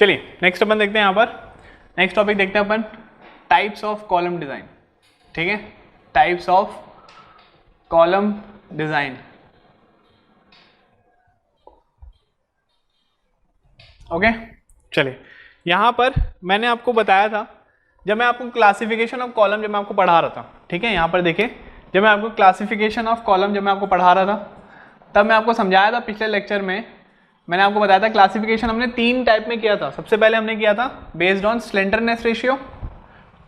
चलिए नेक्स्ट अपन देखते हैं यहाँ पर, नेक्स्ट टॉपिक देखते हैं अपन टाइप्स ऑफ कॉलम डिज़ाइन। ठीक है, types of column design. Okay, चलिए यहाँ पर मैंने आपको बताया था, जब मैं आपको क्लासिफिकेशन ऑफ कॉलम जब मैं आपको पढ़ा रहा था, ठीक है, यहाँ पर देखिए, जब मैं आपको क्लासिफिकेशन ऑफ कॉलम जब मैं आपको पढ़ा रहा था, तब मैं आपको समझाया था पिछले लेक्चर में, मैंने आपको बताया था क्लासिफिकेशन हमने 3 टाइप में किया था। सबसे पहले हमने किया था बेस्ड ऑन स्लेंडरनेस रेशियो,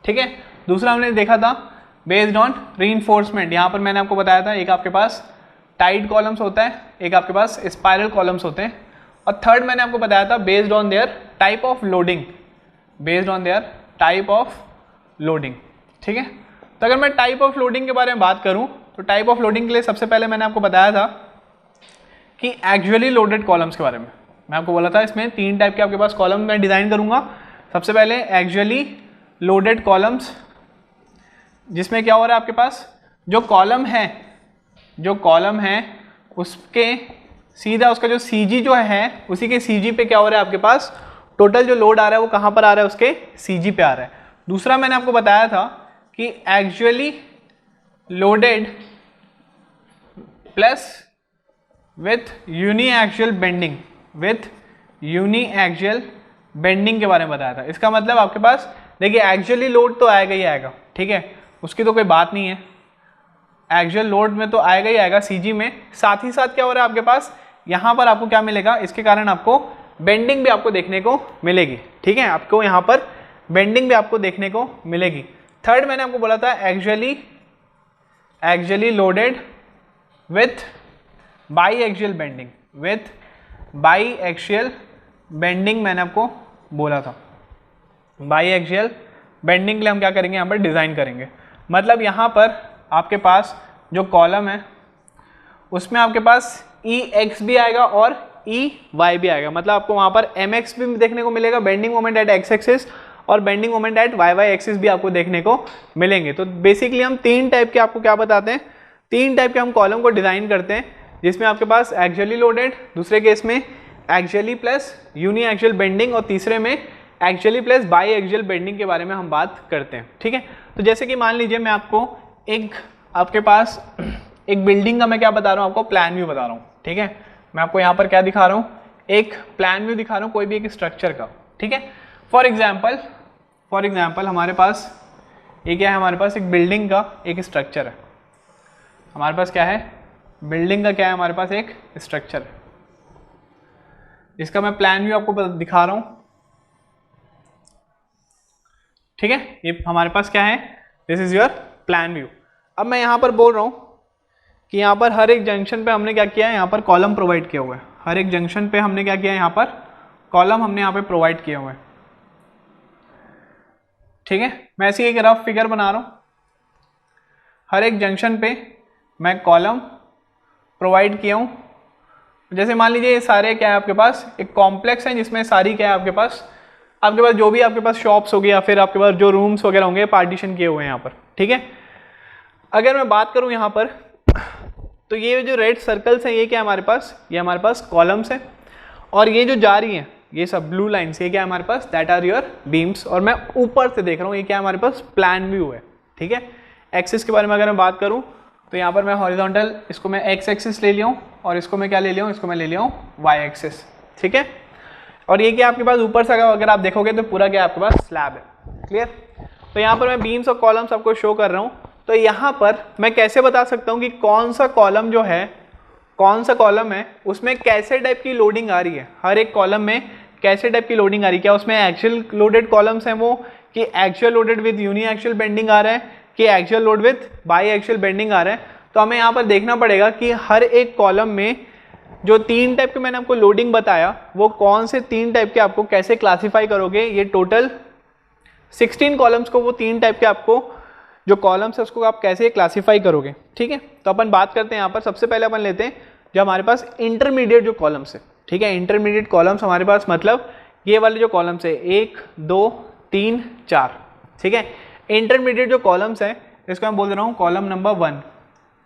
ठीक है। दूसरा हमने देखा था बेस्ड ऑन रीइंफोर्समेंट, यहाँ पर मैंने आपको बताया था एक आपके पास टाइट कॉलम्स होता है, एक आपके पास स्पाइरल कॉलम्स होते हैं, और थर्ड मैंने आपको बताया था based on their type of loading, based on their type of loading. ठीक है, तो अगर मैं टाइप ऑफ लोडिंग के बारे में बात करूं तो टाइप ऑफ लोडिंग के लिए सबसे पहले मैंने आपको बताया था कि एक्चुअली लोडेड कॉलम्स के बारे में। मैं आपको बोला था इसमें 3 टाइप के आपके पास कॉलम मैं डिज़ाइन करूंगा। सबसे पहले एक्चुअली लोडेड कॉलम्स, जिसमें क्या हो रहा है आपके पास जो कॉलम है उसके सीधा उसका जो सीजी जो है उसी के सीजी पे क्या हो रहा है आपके पास टोटल जो लोड आ रहा है वो कहाँ पर आ रहा है, उसके सीजी पे आ रहा है। दूसरा मैंने आपको बताया था कि axially loaded plus with uni actual bending के बारे में बताया था। इसका मतलब आपके पास देखिए एक्चुअली लोड तो आएगा ही आएगा, ठीक है, उसकी तो कोई बात नहीं है, एक्चुअल लोड में तो आएगा ही आएगा सीजी में। साथ ही साथ क्या हो रहा है आपके पास यहाँ पर आपको क्या मिलेगा, इसके कारण आपको बेंडिंग भी आपको देखने को मिलेगी। ठीक है, आपको यहाँ पर बेंडिंग भी आपको देखने को मिलेगी। थर्ड मैंने आपको बोला था actually loaded with bi axial bending, मैंने आपको बोला था बाई एक्सियल बेंडिंग के लिए हम क्या करेंगे, यहाँ पर डिज़ाइन करेंगे। मतलब यहाँ पर आपके पास जो कॉलम है उसमें आपके पास ई एक्स भी आएगा और ई वाई भी आएगा। मतलब आपको वहाँ पर एम एक्स भी देखने को मिलेगा, bending moment at x axis, और bending moment at y y axis भी आपको देखने को मिलेंगे। तो बेसिकली हम 3 टाइप के आपको क्या बताते हैं, 3 टाइप के हम कॉलम को डिज़ाइन करते हैं, जिसमें आपके पास एक्चुअली लोडेड, दूसरे केस में axially plus uni actual bending, और तीसरे में axially plus by actual bending के बारे में हम बात करते हैं। ठीक है, तो जैसे कि मान लीजिए मैं आपको आपके पास एक बिल्डिंग का मैं क्या बता रहा हूँ, आपको प्लान व्यू बता रहा हूँ। ठीक है, मैं आपको यहाँ पर क्या दिखा रहा हूँ, एक प्लान व्यू दिखा रहा हूँ कोई भी एक स्ट्रक्चर का। ठीक है, फॉर एग्जाम्पल हमारे पास ये क्या है, हमारे पास एक बिल्डिंग का एक स्ट्रक्चर है, हमारे पास क्या है, बिल्डिंग का क्या है, हमारे पास एक स्ट्रक्चर है, इसका मैं प्लान व्यू आपको दिखा रहा हूँ। ठीक है, ये हमारे पास क्या है, this is your plan view. अब मैं यहाँ पर बोल रहा हूँ कि यहाँ पर हर एक जंक्शन पे हमने क्या किया है, यहाँ पर कॉलम प्रोवाइड किया हुआ है, हर एक जंक्शन पे हमने क्या किया है, यहाँ पर कॉलम हमने यहाँ पे प्रोवाइड किया हुआ है। ठीक है, मैं ऐसी एक रफ फिगर बना रहा हूँ, हर एक जंक्शन पे मैं कॉलम प्रोवाइड किया हूँ। जैसे मान लीजिए ये सारे क्या है आपके पास एक कॉम्प्लेक्स है, जिसमें सारी क्या है आपके पास जो भी आपके पास शॉप्स हो गए या फिर आपके पास जो रूम्स वगैरह होंगे पार्टीशन किए हुए हैं यहाँ पर। ठीक है, अगर मैं बात करूँ यहाँ पर तो ये जो रेड सर्कल्स हैं ये क्या है हमारे पास, ये हमारे पास कॉलम्स हैं, और ये जो जा रही हैं ये सब ब्लू लाइन्स ये क्या है हमारे पास, दैट आर योर बीम्स। और मैं ऊपर से देख रहा हूँ ये क्या है हमारे पास, प्लान व्यू है। ठीक है, एक्सिस के बारे में अगर मैं बात करूँ तो यहाँ पर मैं हॉरिजॉन्टल इसको मैं एक्स एक्सिस ले लिया हूँ, और इसको मैं क्या ले लिया हूँ, इसको मैं ले लिया हूँ वाई एक्सिस। ठीक है, और ये क्या आपके पास ऊपर से अगर आप देखोगे तो पूरा क्या आपके पास स्लैब है। क्लियर, तो यहाँ पर मैं बीम्स और कॉलम्स आपको शो कर रहा हूँ। तो यहाँ पर मैं कैसे बता सकता हूँ कि कौन सा कॉलम जो है, कौन सा कॉलम है उसमें कैसे टाइप की लोडिंग आ रही है, हर एक कॉलम में कैसे टाइप की लोडिंग आ रही है, क्या उसमें एक्चुअल लोडेड कॉलम्स हैं वो, कि axial loaded with uni actual bending आ रहा है, कि axial load with bi actual bending आ रहा है। तो हमें यहाँ पर देखना पड़ेगा कि हर एक कॉलम में जो 3 टाइप के मैंने आपको लोडिंग बताया वो कौन से 3 टाइप के आपको कैसे क्लासीफाई करोगे। ये टोटल 16 कॉलम्स को वो 3 टाइप के आपको जो कॉलम्स है उसको आप कैसे क्लासीफाई करोगे। ठीक है, तो अपन बात करते हैं यहाँ पर। सबसे पहले अपन लेते हैं जो हमारे पास इंटरमीडिएट जो कॉलम्स है। ठीक है, इंटरमीडिएट कॉलम्स हमारे पास मतलब ये वाले जो कॉलम्स है 1 2 3 4। ठीक है, इंटरमीडिएट जो कॉलम्स है इसको मैं बोल दे रहा हूँ कॉलम नंबर 1।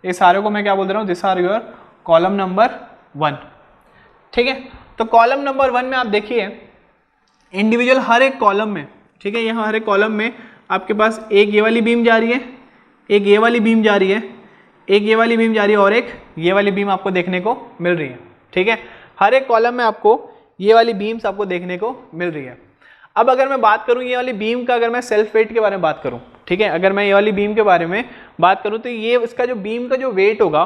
ये सारे को मैं क्या बोल दे रहा हूँ, this are your column number 1। ठीक है, तो कॉलम नंबर 1 में आप देखिए इंडिविजुअल हर एक कॉलम में, ठीक है, यहाँ हर एक कॉलम में आपके पास एक ये वाली बीम जा रही है, एक ये वाली बीम जा रही है, एक ये वाली बीम जा रही है और एक ये वाली बीम आपको देखने को मिल रही है, ठीक है। हर एक कॉलम में आपको ये वाली बीम्स आपको देखने को मिल रही है। अब अगर मैं बात करूँ ये वाली बीम का, अगर मैं सेल्फ वेट के बारे में बात करूँ, ठीक है, अगर मैं ये वाली बीम के बारे में बात करूँ तो ये इसका जो बीम का जो वेट होगा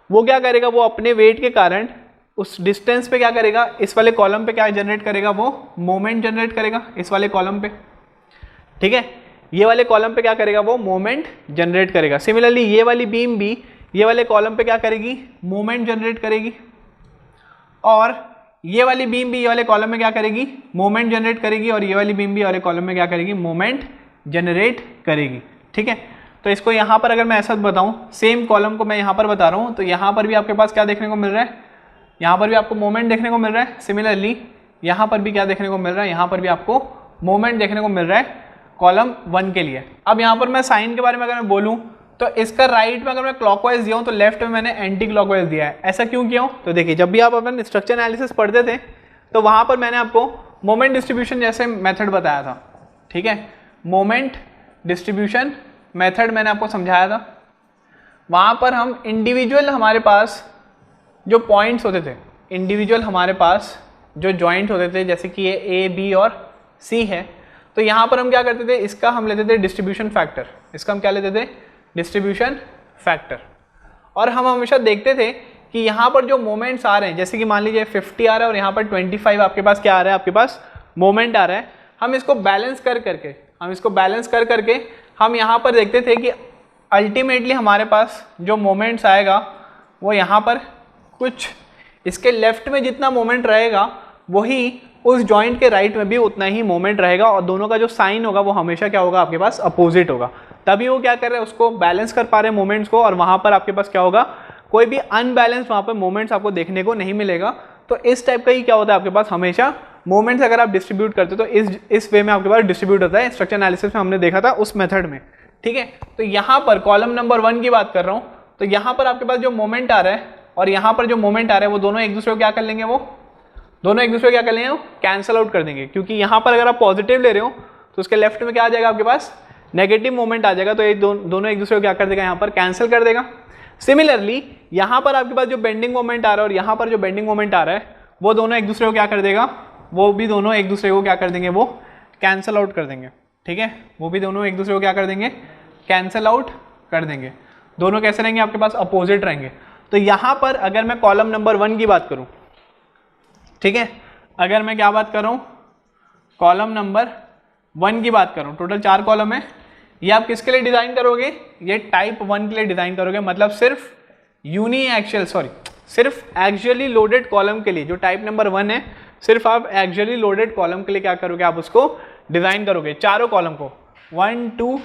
वो क्या करेगा, वो अपने वेट के कारण उस डिस्टेंस पे क्या करेगा, इस वाले कॉलम पे क्या जनरेट करेगा, वो मोमेंट जनरेट करेगा इस वाले कॉलम पे, ठीक है। ये वाले कॉलम पे क्या करेगा, वो मोमेंट जनरेट करेगा। सिमिलरली ये वाली बीम भी ये वाले कॉलम पे क्या करेगी, मोमेंट जनरेट करेगी, और ये वाली बीम भी ये वाले कॉलम में क्या करेगी, मोमेंट जनरेट करेगी, और ये वाली बीम भी ये वाले कॉलम में क्या करेगी, मोमेंट जनरेट करेगी, ठीक है। तो इसको यहाँ पर अगर मैं ऐसा बताऊँ, सेम कॉलम को मैं यहाँ पर बता रहा हूँ, तो यहाँ पर भी आपके पास क्या देखने को मिल रहा है, यहाँ पर भी आपको मोमेंट देखने को मिल रहा है। सिमिलरली यहाँ पर भी क्या देखने को मिल रहा है, यहाँ पर भी आपको मोमेंट देखने को मिल रहा है कॉलम 1 के लिए। अब यहाँ पर मैं साइन के बारे में अगर मैं बोलूँ तो इसका राइट में अगर मैं क्लॉकवाइज दिया हूँ तो लेफ्ट में मैंने एंटी क्लॉकवाइज दिया है। ऐसा क्यों किया हूँ, तो देखिए जब भी आप अपन स्ट्रक्चर एनालिसिस पढ़ते थे तो वहाँ पर मैंने आपको मोमेंट डिस्ट्रीब्यूशन जैसे मेथड बताया था, ठीक है, मोमेंट डिस्ट्रीब्यूशन मेथड मैंने आपको समझाया था। वहाँ पर हम इंडिविजुअल हमारे पास जो पॉइंट्स होते थे, इंडिविजुअल हमारे पास जो जॉइंट होते थे, जैसे कि ये ए बी और सी है, तो यहाँ पर हम क्या करते थे, इसका हम लेते थे डिस्ट्रीब्यूशन फैक्टर, इसका हम क्या लेते थे, डिस्ट्रीब्यूशन फैक्टर। और हम हमेशा देखते थे कि यहाँ पर जो मोमेंट्स आ रहे हैं, जैसे कि मान लीजिए 50 आ रहा है और यहाँ पर 25 आपके पास क्या आ रहा है, आपके पास मोमेंट आ रहा है, हम इसको बैलेंस कर करके हम यहाँ पर देखते थे कि अल्टीमेटली हमारे पास जो मोमेंट्स आएगा वो यहाँ पर कुछ इसके लेफ्ट में जितना मोमेंट रहेगा वही उस जॉइंट के राइट में भी उतना ही मोमेंट रहेगा, और दोनों का जो साइन होगा वो हमेशा क्या होगा, आपके पास अपोजिट होगा। तभी वो क्या कर रहे हैं, उसको बैलेंस कर पा रहे हैं मोमेंट्स को, और वहाँ पर आपके पास क्या होगा, कोई भी अनबैलेंस वहाँ पर मोमेंट्स आपको देखने को नहीं मिलेगा। तो इस टाइप का ही क्या होता है, आपके पास हमेशा मोमेंट्स अगर आप डिस्ट्रीब्यूट करते हो तो इस वे में आपके पास डिस्ट्रीब्यूट होता है। स्ट्रक्चर एनालिसिस में हमने देखा था उस मेथड में, ठीक है। तो यहाँ पर कॉलम नंबर 1 की बात कर रहा हूँ, तो यहाँ पर आपके पास जो मोमेंट आ रहा है और यहाँ पर जो मोमेंट आ रहा है वो दोनों एक दूसरे को क्या कर लेंगे, वो दोनों एक दूसरे को क्या कर लेंगे, वो कैंसिल आउट कर देंगे, क्योंकि यहाँ पर अगर आप पॉजिटिव ले रहे हो तो उसके लेफ्ट में क्या आ जाएगा, आपके पास नेगेटिव मोमेंट आ जाएगा, तो ये दोनों एक दूसरे को क्या कर देगा, यहाँ पर कैंसिल कर देगा। सिमिलरली यहाँ पर आपके पास जो बेंडिंग मोमेंट आ रहा है और यहाँ पर जो बेंडिंग मोमेंट आ रहा है वो दोनों एक दूसरे को क्या कर देगा, वो भी दोनों एक दूसरे को क्या कर देंगे, वो कैंसिल आउट कर देंगे, ठीक है, वो भी दोनों एक दूसरे को क्या कर देंगे, कैंसिल आउट कर देंगे। दोनों कैसे रहेंगे, आपके पास अपोजिट रहेंगे। तो यहाँ पर अगर मैं कॉलम नंबर 1 की बात करूँ, ठीक है, अगर मैं क्या बात कर रहा हूँ, कॉलम नंबर 1 की बात करूँ, टोटल 4 कॉलम है, ये आप किसके लिए डिज़ाइन करोगे, ये टाइप 1 के लिए डिज़ाइन करोगे, मतलब सिर्फ एक्सियली लोडेड कॉलम के लिए, जो टाइप नंबर 1 है, सिर्फ आप एक्सियली लोडेड कॉलम के लिए क्या करोगे, आप उसको डिज़ाइन करोगे। चारों कॉलम को 1 2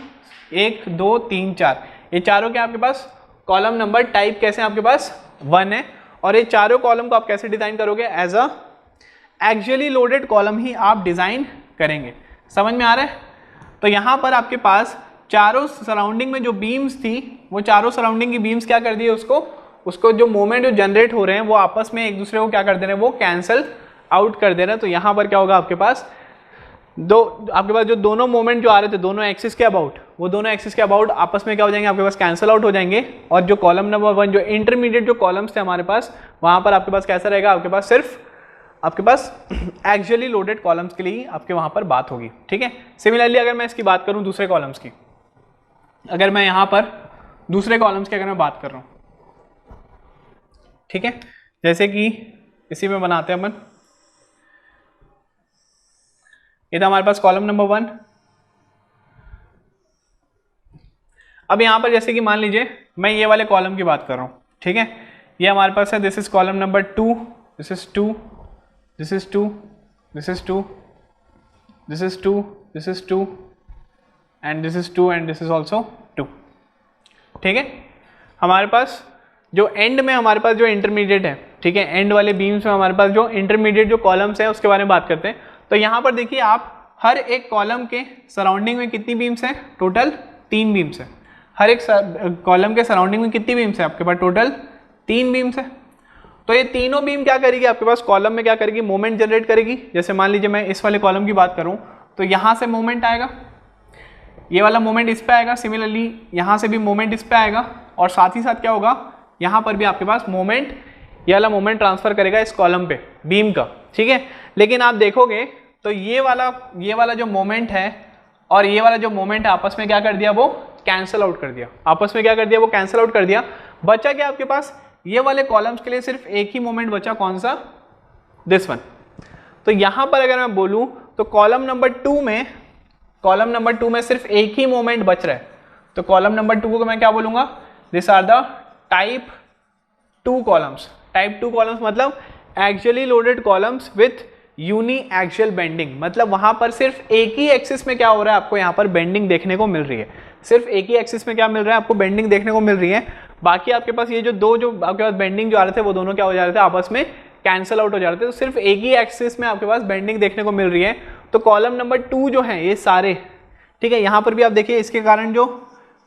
1 2 3 4, ये चारों के आपके पास कॉलम नंबर टाइप कैसे हैं, आपके पास 1 है, और ये चारों कॉलम को आप कैसे डिज़ाइन करोगे, as a axially loaded column ही आप डिज़ाइन करेंगे। समझ में आ रहा है। तो यहाँ पर आपके पास चारों सराउंडिंग में जो बीम्स थी, वो चारों सराउंडिंग की बीम्स क्या कर दी है, उसको जो मोमेंट जो जनरेट हो रहे हैं वो आपस में एक दूसरे को क्या कर दे रहे हैं, वो कैंसिल आउट कर दे रहे हैं। तो यहाँ पर क्या होगा, आपके पास जो दोनों मोमेंट जो आ रहे थे दोनों एक्सिस के अबाउट, वो दोनों एक्सिस के अबाउट आपस में क्या हो जाएंगे, आपके पास कैंसिल आउट हो जाएंगे। और जो कॉलम नंबर 1 जो इंटरमीडिएट जो कॉलम्स थे हमारे पास, वहाँ पर आपके पास कैसा रहेगा, आपके पास सिर्फ आपके पास एक्सियली लोडेड कॉलम्स के लिए आपके वहाँ पर बात होगी, ठीक है। सिमिलरली अगर मैं इसकी बात करूँ दूसरे कॉलम्स की, अगर मैं यहाँ पर दूसरे कॉलम्स की अगर मैं बात कर रहा हूँ, ठीक है, जैसे कि इसी में बनाते हैं अपन, ये था हमारे पास कॉलम नंबर 1। अब यहाँ पर जैसे कि मान लीजिए मैं ये वाले कॉलम की बात कर रहा हूँ, ठीक है, ये हमारे पास है, this is column number 2, this is 2, this is 2, this is 2, this is 2, this is 2, and this is 2, and this is also 2, ठीक है। हमारे पास जो एंड में हमारे पास जो इंटरमीडिएट है, ठीक है, एंड वाले बीम्स में हमारे पास जो इंटरमीडिएट जो कॉलम्स हैं उसके बारे में बात करते हैं। तो यहाँ पर देखिए आप हर एक कॉलम के सराउंडिंग में कितनी बीम्स हैं, टोटल 3 बीम्स हैं। हर एक कॉलम के सराउंडिंग में कितनी बीम्स है, आपके पास टोटल 3 बीम्स है। तो ये तीनों बीम क्या करेगी आपके पास कॉलम में, क्या करेगी, मोमेंट जनरेट करेगी। जैसे मान लीजिए मैं इस वाले कॉलम की बात करूं तो यहाँ से मोमेंट आएगा, ये वाला मोमेंट इस पे आएगा, सिमिलरली यहाँ से भी मोमेंट इस पे आएगा, और साथ ही साथ क्या होगा, यहाँ पर भी आपके पास मोमेंट, ये वाला मोमेंट ट्रांसफर करेगा इस कॉलम पे बीम का, ठीक है। लेकिन आप देखोगे तो ये वाला जो मोमेंट है और ये वाला जो मोमेंट है आपस में क्या कर दिया, वो कैंसिल आउट कर दिया, आपस में क्या कर दिया, वो कैंसिल आउट कर दिया। बचा क्या आपके पास, ये वाले कॉलम्स के लिए सिर्फ एक ही मोमेंट बचा, कौन सा, दिस वन। तो यहां पर अगर मैं बोलूं तो कॉलम नंबर 2 में सिर्फ एक ही मोमेंट बच रहा है, तो कॉलम नंबर 2 को मैं क्या बोलूंगा, this are the type 2 columns. Type 2 columns मतलब axially loaded columns with uni axial bending, मतलब वहां पर सिर्फ एक ही एक्सिस में क्या हो रहा है, आपको यहाँ पर बेंडिंग देखने को मिल रही है, सिर्फ एक ही एक्सिस में क्या मिल रहा है, आपको बेंडिंग देखने को मिल रही है। बाकी आपके पास ये जो आपके पास बेंडिंग जो आ रहे थे वो दोनों क्या हो जा रहे थे, आपस में कैंसिल आउट हो जा रहे थे, तो सिर्फ एक ही एक्सिस में आपके पास बेंडिंग देखने को मिल रही है। तो कॉलम नंबर 2 जो है ये सारे, ठीक है, यहाँ पर भी आप देखिए इसके कारण जो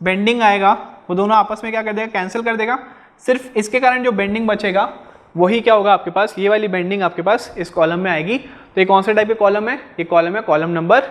बेंडिंग आएगा वो दोनों आपस में क्या कर देगा, कैंसिल कर देगा। सिर्फ इसके कारण जो बेंडिंग बचेगा वही क्या होगा आपके पास, ये वाली बेंडिंग आपके पास इस कॉलम में आएगी। तो ये कौन से टाइप के कॉलम है, ये कॉलम है कॉलम नंबर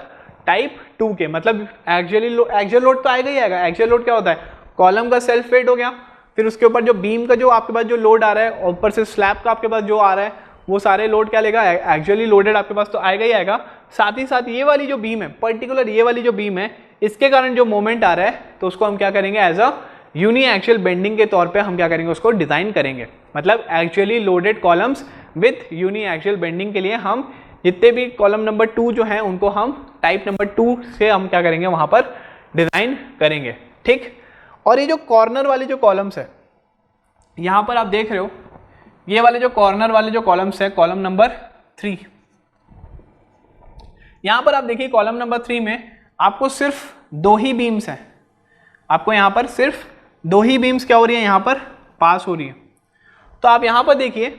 टाइप 2 के, मतलब एक्सियल लोड तो आएगा ही आएगा। एक्सियल लोड क्या होता है, कॉलम का सेल्फ वेट हो गया, फिर उसके ऊपर जो बीम का जो आपके पास जो लोड आ रहा है और ऊपर से स्लैब का आपके पास जो आ रहा है वो सारे लोड क्या लेगा, एक्चुअली लोडेड आपके पास तो आएगा ही आएगा। साथ ही साथ ये वाली जो बीम है, पर्टिकुलर ये वाली जो बीम है, इसके कारण जो मोमेंट आ रहा है तो उसको हम क्या करेंगे, as a uni axial bending के तौर पे हम क्या करेंगे, उसको डिजाइन करेंगे। मतलब axially loaded columns with uni axial bending के लिए हम जितने भी कॉलम नंबर 2 जो है उनको हम टाइप नंबर 2 से हम क्या करेंगे, वहां पर डिजाइन करेंगे, ठीक। और ये जो कॉर्नर वाले जो कॉलम्स है, यहां पर आप देख रहे हो ये वाले जो कॉर्नर वाले जो कॉलम्स है, कॉलम नंबर 3, यहां पर आप देखिए कॉलम नंबर 3 में आपको सिर्फ 2 ही बीम्स हैं, आपको यहां पर सिर्फ 2 ही बीम्स क्या हो रही है, यहां पर पास हो रही है। तो आप यहां पर देखिए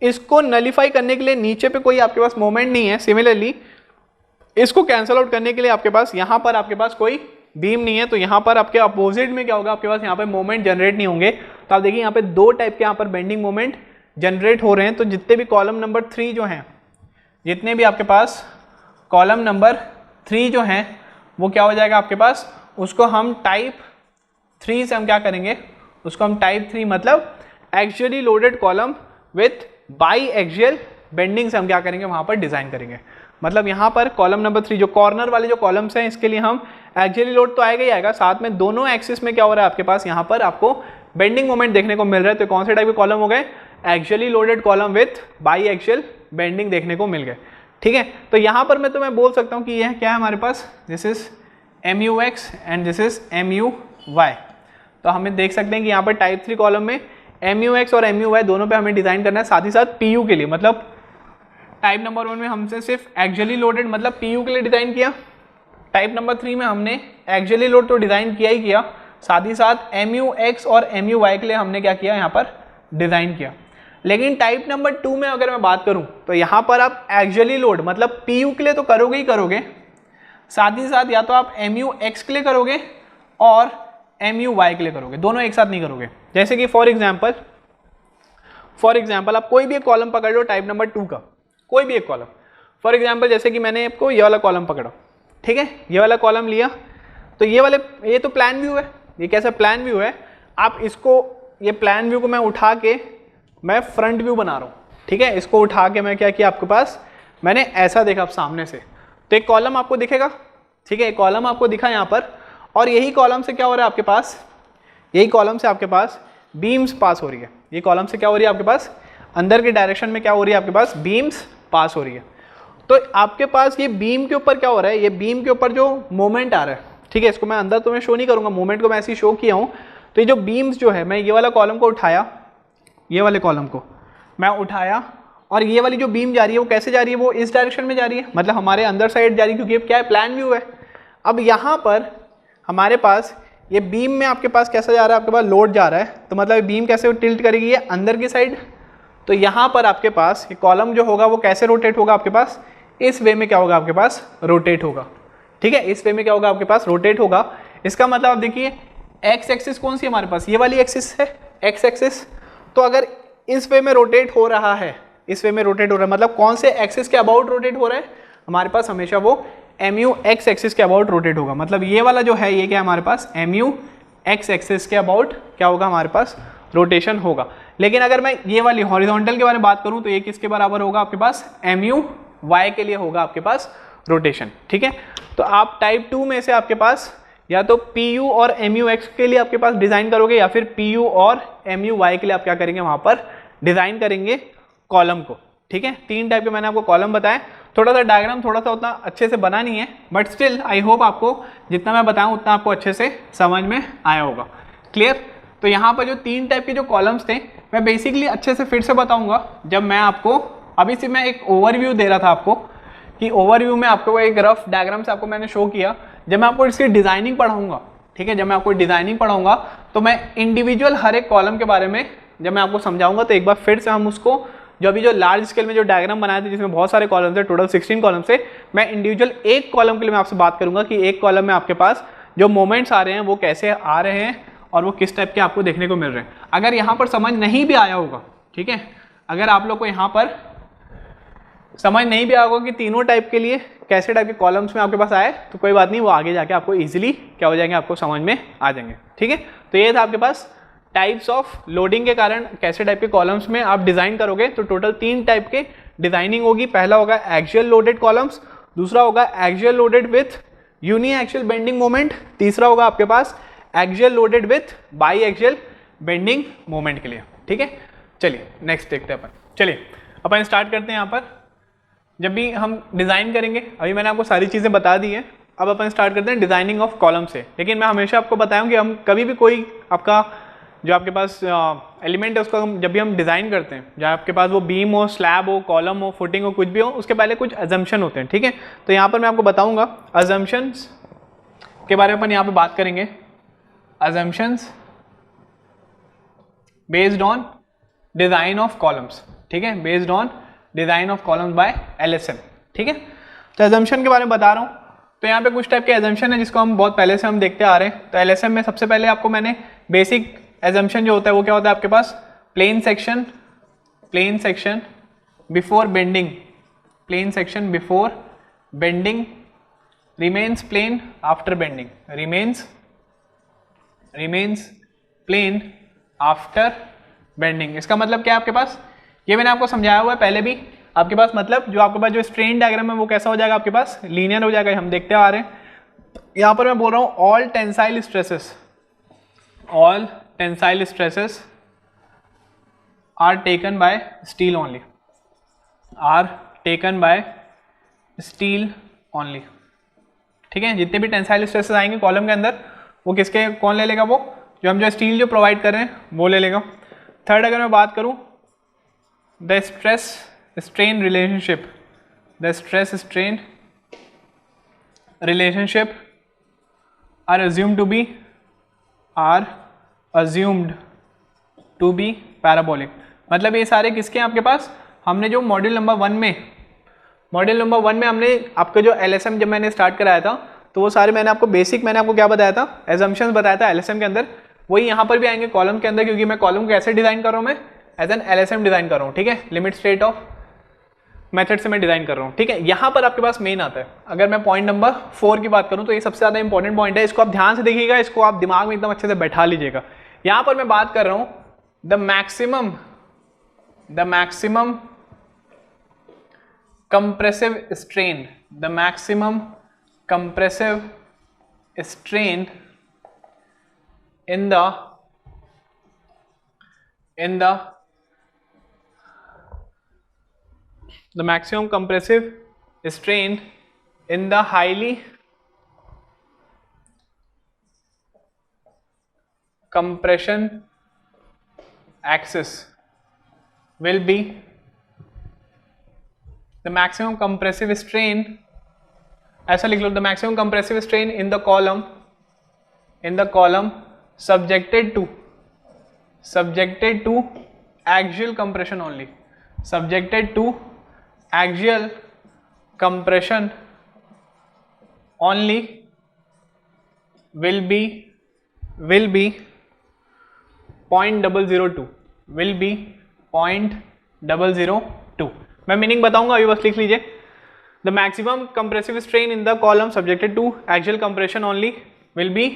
इसको नलीफाई करने के लिए नीचे पे कोई आपके पास मोमेंट नहीं है, सिमिलरली इसको कैंसिल आउट करने के लिए आपके पास यहां पर आपके पास कोई बीम नहीं है, तो यहां पर आपके अपोजिट में क्या होगा, आपके पास यहां पे मोमेंट जनरेट नहीं होंगे। तो आप देखिए यहां पे 2 टाइप के यहां पर बेंडिंग मोमेंट जनरेट हो रहे हैं। तो जितने भी कॉलम नंबर 3 जो हैं, जितने भी आपके पास कॉलम नंबर 3 जो हैं वो क्या हो जाएगा आपके पास, उसको हम टाइप 3 से हम क्या करेंगे, उसको हम टाइप 3 मतलब axially loaded column with bi axial bending से हम क्या करेंगे, वहां पर डिजाइन करेंगे। मतलब यहाँ पर कॉलम नंबर 3 जो कॉर्नर वाले जो कॉलम्स हैं इसके लिए हम एक्सियली लोड तो आएगा ही आएगा, साथ में दोनों एक्सिस में क्या हो रहा है आपके पास, यहाँ पर आपको बेंडिंग मोमेंट देखने को मिल रहा है। तो कौन से टाइप के कॉलम हो गए, axially loaded column with bi axial bending देखने को मिल गए, ठीक है। तो यहाँ पर मैं बोल सकता हूँ कि यह क्या है हमारे पास, this is MUX and this is MUY। तो हमें देख सकते हैं कि यहाँ पर टाइप 3 कॉलम में MUX और MUY दोनों पे हमें डिजाइन करना है, साथ ही साथ PU के लिए, मतलब टाइप नंबर 1 में हमसे सिर्फ एक्सियली लोडेड मतलब PU के लिए डिजाइन किया, टाइप नंबर 3 में हमने एक्सियली लोड तो डिजाइन किया ही किया, साथ ही साथ MUX और MUY के लिए हमने क्या किया, यहाँ पर डिजाइन किया। लेकिन टाइप नंबर 2 में अगर मैं बात करूं तो यहाँ पर आप एक्सियली लोड मतलब PU के लिए तो करोगे ही करोगे, साथ ही साथ या तो आप MUX के लिए करोगे और MUY के लिए करोगे, दोनों एक साथ नहीं करोगे। जैसे कि फॉर एग्जाम्पल आप कोई भी एक कॉलम पकड़ लो टाइप नंबर 2 का, कोई भी एक कॉलम, फॉर एग्जाम्पल जैसे कि मैंने आपको ये वाला कॉलम पकड़ा, ठीक है, ये वाला कॉलम लिया, तो ये तो प्लान व्यू है, ये कैसा प्लान व्यू है, आप इसको ये प्लान व्यू को मैं उठा के मैं फ्रंट व्यू बना रहा हूँ, ठीक है, इसको उठा के मैं क्या किया, आपके पास मैंने ऐसा देखा आप सामने से, तो एक कॉलम आपको दिखेगा, ठीक है, एक कॉलम आपको दिखा यहाँ पर, और यही कॉलम से क्या हो रहा है आपके पास, यही कॉलम से आपके पास बीम्स पास हो रही है, ये कॉलम से क्या हो रही है आपके पास, अंदर के डायरेक्शन में क्या हो रही है आपके पास, बीम्स पास हो रही है। तो आपके पास ये बीम के ऊपर क्या हो रहा है, ये बीम के ऊपर जो मोमेंट आ रहा है, ठीक है, इसको मैं अंदर तो मैं शो नहीं करूंगा, मोमेंट को मैं ऐसे ही शो किया हूँ। तो ये जो बीम्स जो है, मैं ये वाला कॉलम को उठाया, ये वाले कॉलम को मैं उठाया, और ये वाली जो बीम जा रही है वो कैसे जा रही है, वो इस डायरेक्शन में जा रही है, मतलब हमारे अंदर साइड जा रही है, क्योंकि क्या है, प्लान व्यू है। अब यहाँ पर हमारे पास ये बीम में आपके पास कैसा जा रहा है, आपके पास लोड जा रहा है, तो मतलब बीम कैसे टिल्ट करेगी, ये अंदर की साइड। तो यहाँ पर आपके पास ये कॉलम जो होगा वो कैसे रोटेट होगा, आपके पास इस वे में क्या होगा, आपके पास रोटेट होगा, ठीक है, इस वे में क्या होगा, आपके पास रोटेट होगा। इसका मतलब आप देखिए एक्स एक्सिस कौन सी हमारे पास, ये वाली एक्सिस है, एक्स एक्सिस। तो अगर इस वे में रोटेट हो रहा है, इस वे में रोटेट हो रहा है, मतलब कौन से एक्सिस के अबाउट रोटेट हो रहा है, हमारे पास हमेशा वो mu x एक्सिस के अबाउट रोटेट होगा। मतलब ये वाला जो है ये क्या है हमारे पास mu x एक्सिस के अबाउट क्या होगा, हमारे पास रोटेशन होगा। लेकिन अगर मैं ये वाली हॉरिजॉन्टल के बारे में बात करूं तो ये किसके बराबर होगा, आपके पास mu y के लिए होगा आपके पास रोटेशन। ठीक है, तो आप टाइप 2 में से आपके पास या तो pu और mu x के लिए आपके पास डिजाइन करोगे या फिर pu और mu y के लिए आप क्या करेंगे, वहां पर डिजाइन करेंगे कॉलम को। ठीक है, 3 टाइप के मैंने आपको कॉलम बताए, थोड़ा सा डायग्राम थोड़ा सा उतना अच्छे से बना नहीं है, बट स्टिल आई होप आपको जितना मैं बताऊं उतना आपको अच्छे से समझ में आया होगा। क्लियर? तो यहाँ पर जो 3 टाइप के जो कॉलम्स थे मैं बेसिकली अच्छे से फिर से बताऊंगा जब मैं आपको, अभी से मैं एक ओवरव्यू दे रहा था आपको कि ओवरव्यू में आपको एक रफ डायग्राम से आपको मैंने शो किया। जब मैं आपको इसकी डिजाइनिंग पढ़ाऊंगा, ठीक है, जब मैं आपको डिजाइनिंग पढ़ाऊंगा तो मैं इंडिविजुअल हर एक कॉलम के बारे में जब मैं आपको समझाऊंगा तो एक बार फिर से हम उसको जो अभी जो लार्ज स्केल में जो डायग्राम बनाए थे जिसमें बहुत सारे कॉलम थे, टोटल 16 कॉलम से, मैं इंडिविजुअल एक कॉलम के लिए मैं आपसे बात करूंगा कि एक कॉलम में आपके पास जो मोमेंट्स आ रहे हैं वो कैसे आ रहे हैं और वो किस टाइप के आपको देखने को मिल रहे हैं। अगर यहाँ पर समझ नहीं भी आया होगा, ठीक है, अगर आप लोग को यहाँ पर समझ नहीं भी आया होगा कि तीनों टाइप के लिए कैसे टाइप के कॉलम्स में आपके पास आए तो कोई बात नहीं, वो आगे जाके आपको ईजिली क्या हो जाएंगे, आपको समझ में आ जाएंगे। ठीक है, तो ये था आपके पास टाइप्स ऑफ लोडिंग के कारण कैसे टाइप के कॉलम्स में आप डिजाइन करोगे। तो टोटल 3 टाइप के डिजाइनिंग होगी। पहला होगा एक्सियल लोडेड कॉलम्स, दूसरा होगा axial loaded with uni axial bending moment, तीसरा होगा आपके पास axial loaded with bi axial bending moment के लिए। ठीक है, चलिए नेक्स्ट देखते हैं अपन। चलिए अपन स्टार्ट करते हैं। यहाँ पर जब भी हम डिजाइन करेंगे, अभी मैंने आपको सारी चीजें बता दी है, अब अपन स्टार्ट करते हैं डिजाइनिंग ऑफ कॉलम से। लेकिन मैं हमेशा आपको बताऊं कि हम कभी भी कोई आपका जो आपके पास एलिमेंट है उसको जब भी हम डिज़ाइन करते हैं, जहाँ आपके पास वो बीम हो, स्लैब हो, कॉलम हो, फुटिंग हो, कुछ भी हो, उसके पहले कुछ अजम्पशन होते हैं। ठीक है, तो यहाँ पर मैं आपको बताऊंगा अजम्पशंस के बारे में अपन यहाँ पे बात करेंगे। Assumptions based on design of columns, ठीक है, based on design of columns by LSM। ठीक है, तो अजम्पशन के बारे में बता रहा हूँ। तो यहाँ पे कुछ टाइप के अजम्पशन है जिसको हम बहुत पहले से हम देखते आ रहे हैं। तो LSM में सबसे पहले आपको मैंने बेसिक एजम्पशन जो होता है वो क्या होता है आपके पास, plane section before bending, plane section before bending remains plane after bending, remains plane after bending. इसका मतलब क्या है आपके पास, ये मैंने आपको समझाया हुआ है पहले भी। आपके पास मतलब जो आपके पास जो स्ट्रेन डायग्राम है वो कैसा हो जाएगा, आपके पास लीनियर हो जाएगा, हम देखते आ रहे हैं। यहाँ पर मैं बोल रहा हूँ all tensile stresses are taken by steel only, ठीक है, जितने भी टेंसाइल स्ट्रेसेस आएंगे कॉलम के अंदर वो किसके, कौन ले लेगा, वो जो हम जो स्टील जो प्रोवाइड कर रहे हैं वो ले लेगा। थर्ड अगर मैं बात करूं the stress strain relationship are assumed to be parabolic। मतलब ये सारे किसके हैं आपके पास, हमने जो मॉड्यूल नंबर 1 में हमने आपका जो LSM जब मैंने स्टार्ट कराया था तो वो सारे मैंने आपको बेसिक मैंने आपको क्या बताया था, एजम्पशंस बताया था LSM के अंदर, वही यहाँ पर भी आएंगे कॉलम के अंदर, क्योंकि मैं कॉलम को कैसे डिजाइन कर रहा हूँ, मैं एज एन LSM डिजाइन कर रहा हूँ। ठीक है, लिमिट स्टेट ऑफ मेथड से मैं डिजाइन कर रहा हूँ। ठीक है, यहाँ पर आपके पास मेन आता है। अगर मैं पॉइंट नंबर 4 की बात करूँ तो ये सबसे ज्यादा इंपॉर्टेंट पॉइंट है, इसको आप ध्यान से देखिएगा, इसको आप दिमाग में एकदम अच्छे से बैठा लीजिएगा। यहाँ पर मैं बात कर रहा हूँ द मैक्सिमम compressive strain in the maximum compressive strain in the highly compression axis will be the maximum compressive strain, ऐसा लिख लो, the maximum compressive strain in the column subjected to axial compression only, will be 0.002, will be 0.002। मैं meaning बताऊंगा, अभी बस लिख लीजिए। The maximum compressive strain in the column subjected to axial compression only will be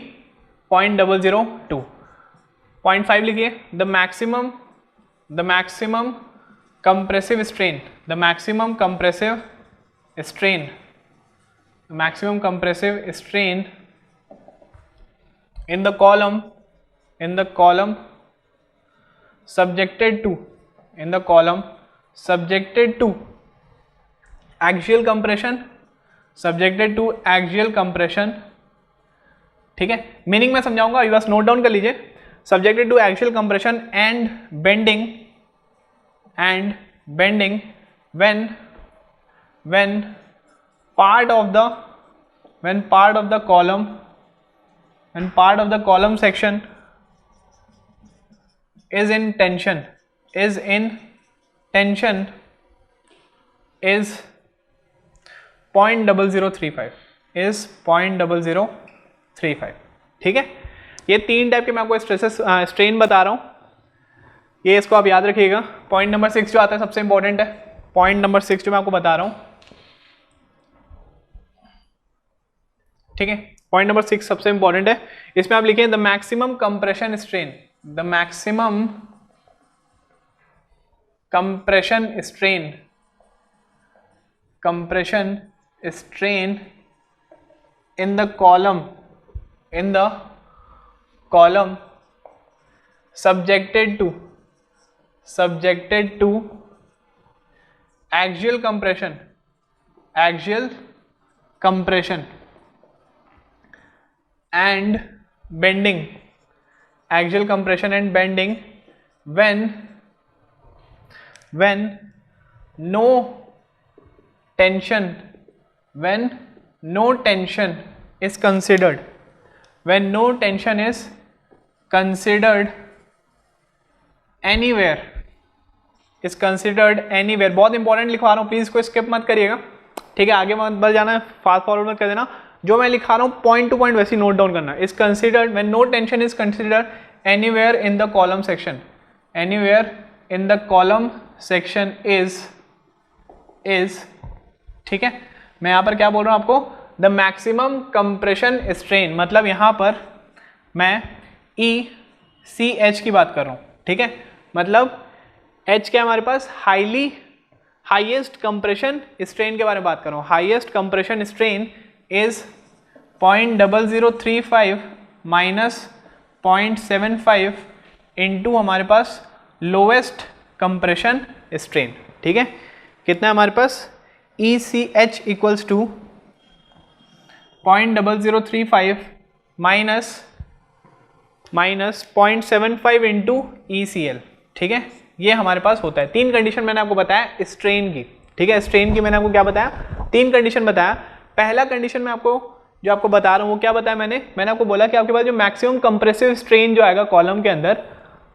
0.002। 0.5 लिखिए। द मैक्सिमम compressive strain, the maximum compressive strain in the column subjected to axial compression, ठीक है। मीनिंग मैं समझाऊंगा, अभी बस नोट डाउन कर लीजिए। subjected to axial compression and bending when part of the column section is in tension is 0.0035 ठीक है। ये 3 टाइप के मैं आपको स्ट्रेन बता रहा हूं, ये इसको आप याद रखिएगा। पॉइंट नंबर 6 जो आता है सबसे इंपॉर्टेंट है। पॉइंट नंबर 6 जो मैं आपको बता रहा हूं, ठीक है। पॉइंट नंबर 6 सबसे इंपॉर्टेंट है। इसमें आप लिखें the maximum compression strain, the maximum compression strain in the column subjected to axial compression and bending when no tension is considered anywhere, बहुत इंपॉर्टेंट लिखवा रहा हूँ, प्लीज इसको स्किप मत करिएगा, ठीक है। आगे मत बढ़ जाना, फास्ट फॉरवर्ड मत कर देना। जो मैं लिखा रहा हूँ पॉइंट टू पॉइंट वैसे नोट डाउन करना। Is considered when no tension is considered anywhere in the column section is ठीक है। मैं यहाँ पर क्या बोल रहा हूँ आपको, द मैक्सिमम कंप्रेशन स्ट्रेन, मतलब यहाँ पर मैं ECH की बात कर रहा हूँ, ठीक है। मतलब H क्या हमारे पास, हाईएस्ट कंप्रेशन स्ट्रेन के बारे में बात कर रहा हूँ। Highest compression strain is 0.0035 minus 0.75 into हमारे पास लोवेस्ट कंप्रेशन स्ट्रेन, ठीक है। कितना है हमारे पास, ECH equals to 0.0035 minus 0.75 into ECL, ठीक है। ये हमारे पास होता है। 3 कंडीशन मैंने आपको बताया स्ट्रेन की, ठीक है। स्ट्रेन की मैंने आपको क्या बताया, 3 कंडीशन बताया। पहला कंडीशन में आपको जो आपको बता रहा हूँ वो क्या बताया मैंने आपको बोला कि आपके पास जो मैक्सिमम कंप्रेसिव स्ट्रेन जो आएगा कॉलम के अंदर,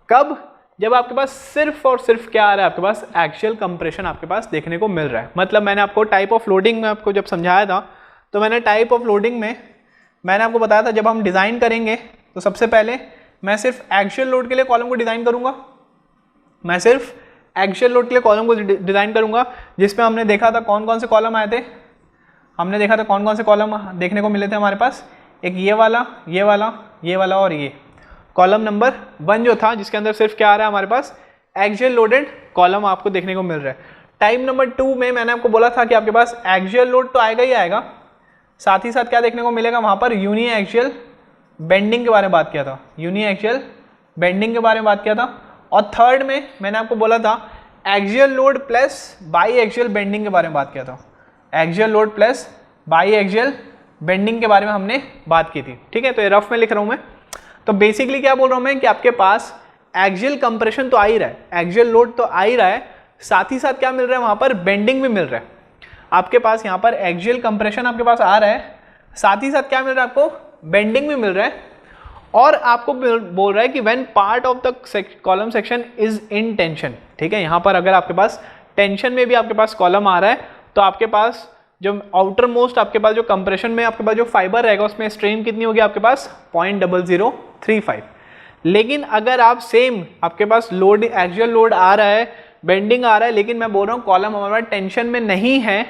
कब, जब आपके पास सिर्फ और सिर्फ क्या आ रहा है, आपके पास एक्सियल कंप्रेशन आपके पास देखने को मिल रहा है। मतलब मैंने आपको टाइप ऑफ लोडिंग में आपको जब समझाया था, तो मैंने टाइप ऑफ लोडिंग में मैंने आपको बताया था जब हम डिज़ाइन करेंगे तो सबसे पहले मैं सिर्फ एक्सियल लोड के लिए कॉलम को डिज़ाइन करूँगा, जिसमें हमने देखा था कौन कौन से कॉलम आए थे। हमने देखा था कौन कौन से कॉलम देखने को मिले थे हमारे पास, एक ये वाला और ये। कॉलम नंबर 1 जो था, जिसके अंदर सिर्फ क्या आ रहा है हमारे पास, एक्सियल लोडेड कॉलम आपको देखने को मिल रहा है। टाइप नंबर 2 में मैंने आपको बोला था कि आपके पास एक्सियल लोड तो आएगा ही आएगा, साथ ही साथ क्या देखने को मिलेगा वहाँ पर, यूनी एक्सियल बेंडिंग के बारे में बात किया था। और थर्ड में मैंने आपको बोला था axial load plus by axial bending के बारे में बात किया था। Axial load plus by axial bending के बारे में हमने बात की थी, ठीक है। तो ये रफ में लिख रहा हूँ मैं। तो बेसिकली क्या बोल रहा हूँ मैं कि आपके पास एक्सियल कंप्रेशन तो आ ही रहा है, एक्सियल लोड तो आ ही रहा है, साथ ही साथ क्या मिल रहा है वहाँ पर, बेंडिंग भी मिल रहा है। आपके पास यहाँ पर एक्सियल कंप्रेशन आपके पास आ रहा है, साथ ही साथ क्या मिल रहा है आपको, बेंडिंग भी मिल रहा है। और आपको बोल रहा है कि when part of the column section is in tension, ठीक है। यहाँ पर अगर आपके पास टेंशन में भी आपके पास कॉलम आ रहा है, तो आपके पास जो आउटर मोस्ट आपके पास जो कंप्रेशन में आपके पास जो फाइबर रहेगा उसमें स्ट्रेन कितनी होगी आपके पास, 0.0035। लेकिन अगर आप सेम आपके पास लोड एक्चुअल लोड आ रहा है, बेंडिंग आ रहा है, लेकिन मैं बोल रहा हूँ कॉलम हमारे पास टेंशन में नहीं है,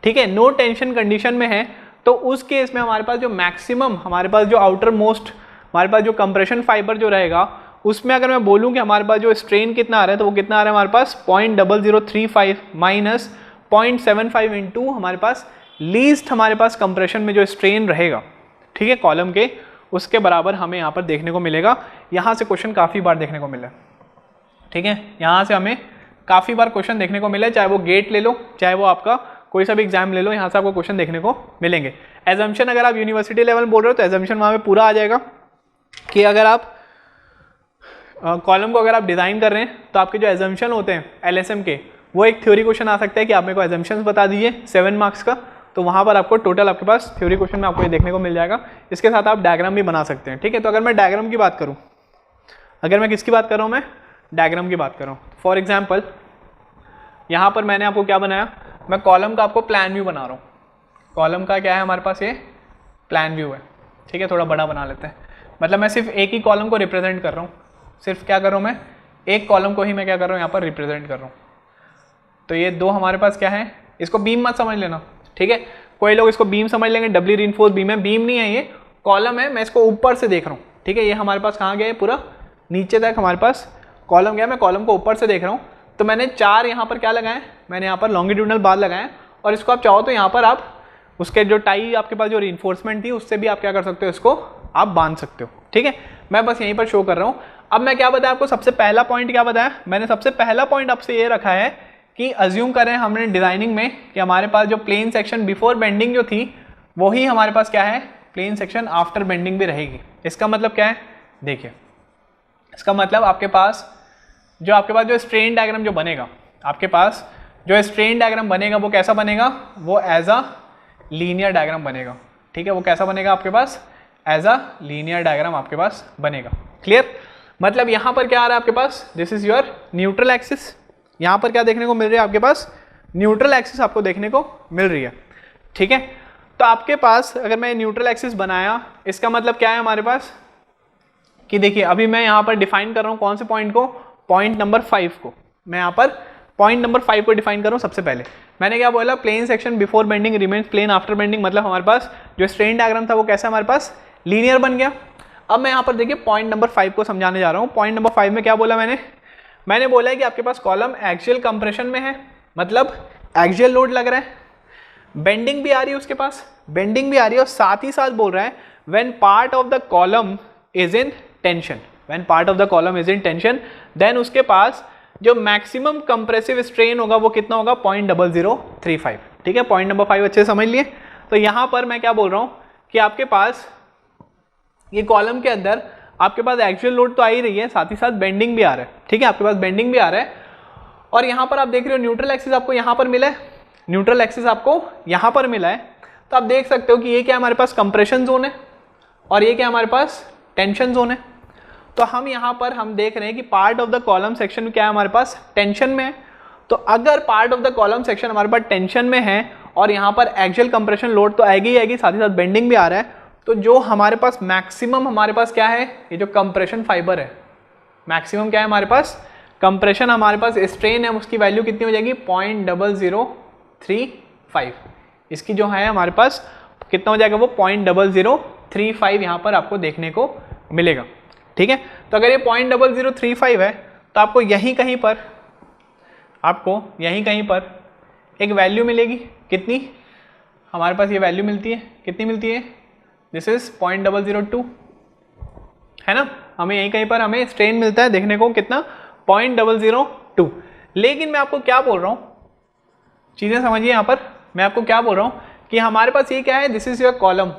ठीक है, नो टेंशन कंडीशन में है, तो उस केस में हमारे पास जो मैक्सिमम हमारे पास जो आउटर मोस्ट हमारे पास जो कंप्रेशन फाइबर जो रहेगा उसमें अगर मैं बोलूँ कि हमारे पास जो स्ट्रेन कितना आ रहा है तो वो कितना आ रहा है हमारे पास 0.0035 माइनस 0.75 इंटू हमारे पास लीस्ट हमारे पास कंप्रेशन में जो स्ट्रेन रहेगा, ठीक है, कॉलम के, उसके बराबर हमें यहाँ पर देखने को मिलेगा। यहाँ से क्वेश्चन काफ़ी बार देखने को मिला, ठीक है, यहाँ से हमें काफ़ी बार क्वेश्चन देखने को मिले, चाहे वो गेट ले लो, चाहे वो आपका कोई सा भी एग्जाम ले लो, यहाँ से आपको क्वेश्चन देखने को मिलेंगे। एजम्पशन अगर आप यूनिवर्सिटी लेवल बोल रहे हो तो एजम्पशन वहाँ पे पूरा आ जाएगा कि अगर आप कॉलम को अगर आप डिज़ाइन कर रहे हैं तो आपके जो एजम्पशन होते हैं एलएसएम के, वो एक थ्योरी क्वेश्चन आ सकता है कि आप मेरे को एजम्पशंस बता दीजिए 7 मार्क्स का, तो वहाँ पर आपको टोटल आपके पास थ्योरी क्वेश्चन में आपको ये देखने को मिल जाएगा। इसके साथ आप डायग्राम भी बना सकते हैं, ठीक है। तो अगर मैं डायग्राम की बात करूँ, अगर मैं किसकी बात कर रहा हूँ, मैं डायग्राम की बात कर रहा हूँ। फॉर एग्जाम्पल यहाँ पर मैंने आपको क्या बनाया, मैं कॉलम का आपको प्लान व्यू बना रहा हूँ। कॉलम का क्या है हमारे पास, ये प्लान व्यू है, ठीक है, थोड़ा बड़ा बना लेते हैं। मतलब मैं सिर्फ एक ही कॉलम को रिप्रेजेंट कर रहा हूँ, सिर्फ क्या कर रहा हूँ मैं, एक कॉलम को ही मैं क्या कर रहा हूँ यहाँ पर रिप्रेजेंट कर रहा हूँ। तो ये दो हमारे पास क्या है, इसको बीम मत समझ लेना, ठीक है, कोई लोग इसको बीम समझ लेंगे, डबली रीइंफोर्स्ड बीम है, बीम नहीं है, ये कॉलम है, मैं इसको ऊपर से देख रहा हूँ, ठीक है। ये हमारे पास कहाँ गया है, पूरा नीचे तक हमारे पास कॉलम गया, मैं कॉलम को ऊपर से देख रहा हूँ। तो मैंने 4 यहाँ पर क्या लगाए, मैंने यहाँ पर लॉन्गिट्यूडनल बार लगाए, और इसको आप चाहो तो यहाँ पर आप उसके जो टाई आपके पास जो रीइंफोर्समेंट थी उससे भी आप क्या कर सकते हो, इसको आप बांध सकते हो, ठीक है। मैं बस यहीं पर शो कर रहा हूँ। अब मैं क्या बताया आपको, सबसे पहला पॉइंट क्या बताया मैंने, सबसे पहला पॉइंट आपसे ये रखा है कि अज्यूम करें हमने डिजाइनिंग में कि हमारे पास जो प्लेन सेक्शन बिफोर बेंडिंग जो थी वही हमारे पास क्या है, प्लेन सेक्शन आफ्टर बेंडिंग भी रहेगी। इसका मतलब क्या है, देखिए, इसका मतलब आपके पास जो स्ट्रेन डायग्राम जो बनेगा, आपके पास जो स्ट्रेन डायग्राम बनेगा वो कैसा बनेगा, वो एज अ लीनियर डायग्राम बनेगा, ठीक है। वो कैसा बनेगा आपके पास, एज अ लीनियर डायग्राम आपके पास बनेगा। क्लियर, मतलब यहाँ पर क्या आ रहा है आपके पास, this is your neutral axis, यहाँ पर क्या देखने को मिल रही है आपके पास, न्यूट्रल एक्सिस आपको देखने को मिल रही है, ठीक है। तो आपके पास अगर मैं न्यूट्रल एक्सिस बनाया, इसका मतलब क्या है हमारे पास कि देखिए, अभी मैं यहाँ पर डिफाइन कर रहा हूँ कौन से पॉइंट को, पॉइंट नंबर 5 को, मैं यहाँ पर पॉइंट नंबर 5 को डिफाइन कर रहा हूँ। सबसे पहले मैंने क्या बोला, plane section before bending remains plane after bending, मतलब हमारे पास जो स्ट्रेन डायग्राम था वो कैसा हमारे पास लीनियर बन गया। अब मैं यहाँ पर देखिए पॉइंट नंबर 5 को समझाने जा रहा हूँ। पॉइंट नंबर 5 में क्या बोला मैंने बोला है कि आपके पास कॉलम एक्सियल कंप्रेशन में है, मतलब एक्सियल लोड लग रहा है, बेंडिंग भी आ रही है, उसके पास बेंडिंग भी आ रही है, और साथ ही साथ बोल रहा है when part of the column is in tension, when part of the column is in tension, then उसके पास जो मैक्सिमम कंप्रेसिव स्ट्रेन होगा वो कितना होगा, 0.0035, ठीक है। पॉइंट नंबर 5 अच्छे से समझ लिए। तो यहाँ पर मैं क्या बोल रहा हूँ कि आपके पास ये कॉलम के अंदर आपके पास एक्चुअल लोड तो आ ही रही है, साथ ही साथ बेंडिंग भी आ रहा है, ठीक है, आपके पास बेंडिंग भी आ रहा है। और यहाँ पर आप देख रहे हो न्यूट्रल एक्सिस आपको यहाँ पर मिला है, न्यूट्रल एक्सिस आपको यहाँ पर मिला है। तो आप देख सकते हो कि ये क्या हमारे पास कंप्रेशन जोन है और ये क्या हमारे पास टेंशन जोन है। तो हम यहाँ पर हम देख रहे हैं कि part of the column section क्या है हमारे पास, टेंशन में है। तो अगर part of the column section हमारे पास टेंशन में है और यहाँ पर एक्सियल कंप्रेशन लोड तो आएगी ही आएगी, साथ ही साथ बेंडिंग भी आ रहा है, तो जो हमारे पास मैक्सिमम हमारे पास क्या है, ये जो कंप्रेशन फाइबर है, मैक्सिमम क्या है हमारे पास, कंप्रेशन हमारे पास स्ट्रेन है, उसकी वैल्यू कितनी हो जाएगी, 0.0035। इसकी जो है हमारे पास कितना हो जाएगा, वो 0.0035 यहाँ पर आपको देखने को मिलेगा, ठीक है। तो अगर ये 0.0035 है तो आपको यहीं कहीं पर एक वैल्यू मिलेगी, कितनी हमारे पास ये वैल्यू मिलती है, कितनी मिलती है, दिस इज 0.002, है ना। हमें यहीं कहीं पर हमें स्ट्रेन मिलता है देखने को, कितना, 0.002। लेकिन मैं आपको क्या बोल रहा हूँ, चीजें समझिए यहाँ पर, मैं आपको क्या बोल रहा हूँ कि हमारे पास ये क्या है, this is your column,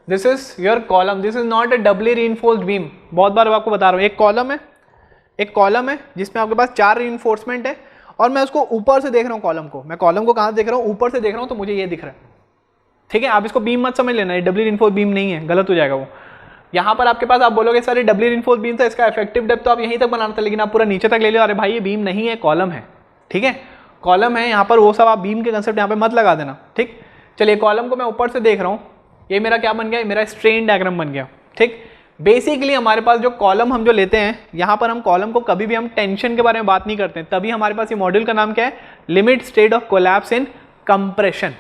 this is your column, this is not a doubly reinforced beam. बहुत बार आपको बता रहा हूँ, एक कॉलम है जिसमें आपके पास 4 रीइंफोर्समेंट है, और मैं उसको ऊपर से देख रहा हूँ कॉलम को, मैं कॉलम को कहाँ देख रहा हूँ, ऊपर से देख रहा हूँ, तो मुझे ये दिख रहा है, ठीक है। आप इसको बीम मत समझ लेना, ये डबली रीइंफोर्स्ड बीम नहीं है, गलत हो जाएगा वो। यहाँ पर आपके पास आप बोलोगे सर ये डबली रीइंफोर्स्ड बीम था, इसका इफेक्टिव डेप्थ तो आप यहीं तक बनाना था, लेकिन आप पूरा नीचे तक ले लियो, अरे भाई ये बीम नहीं है, कॉलम है, ठीक है, कॉलम है। यहाँ पर वो सब आप बीम के कंसेप्ट यहाँ पे मत लगा देना, ठीक। चलिए कॉलम को मैं ऊपर से देख रहा हूँ, ये मेरा क्या बन गया, मेरा स्ट्रेन डायग्राम बन गया, ठीक। बेसिकली हमारे पास जो कॉलम हम जो लेते हैं, यहाँ पर हम कॉलम को कभी भी हम टेंशन के बारे में बात नहीं करते हैं, तभी हमारे पास ये मॉड्यूल का नाम क्या है, limit state of collapse in compression.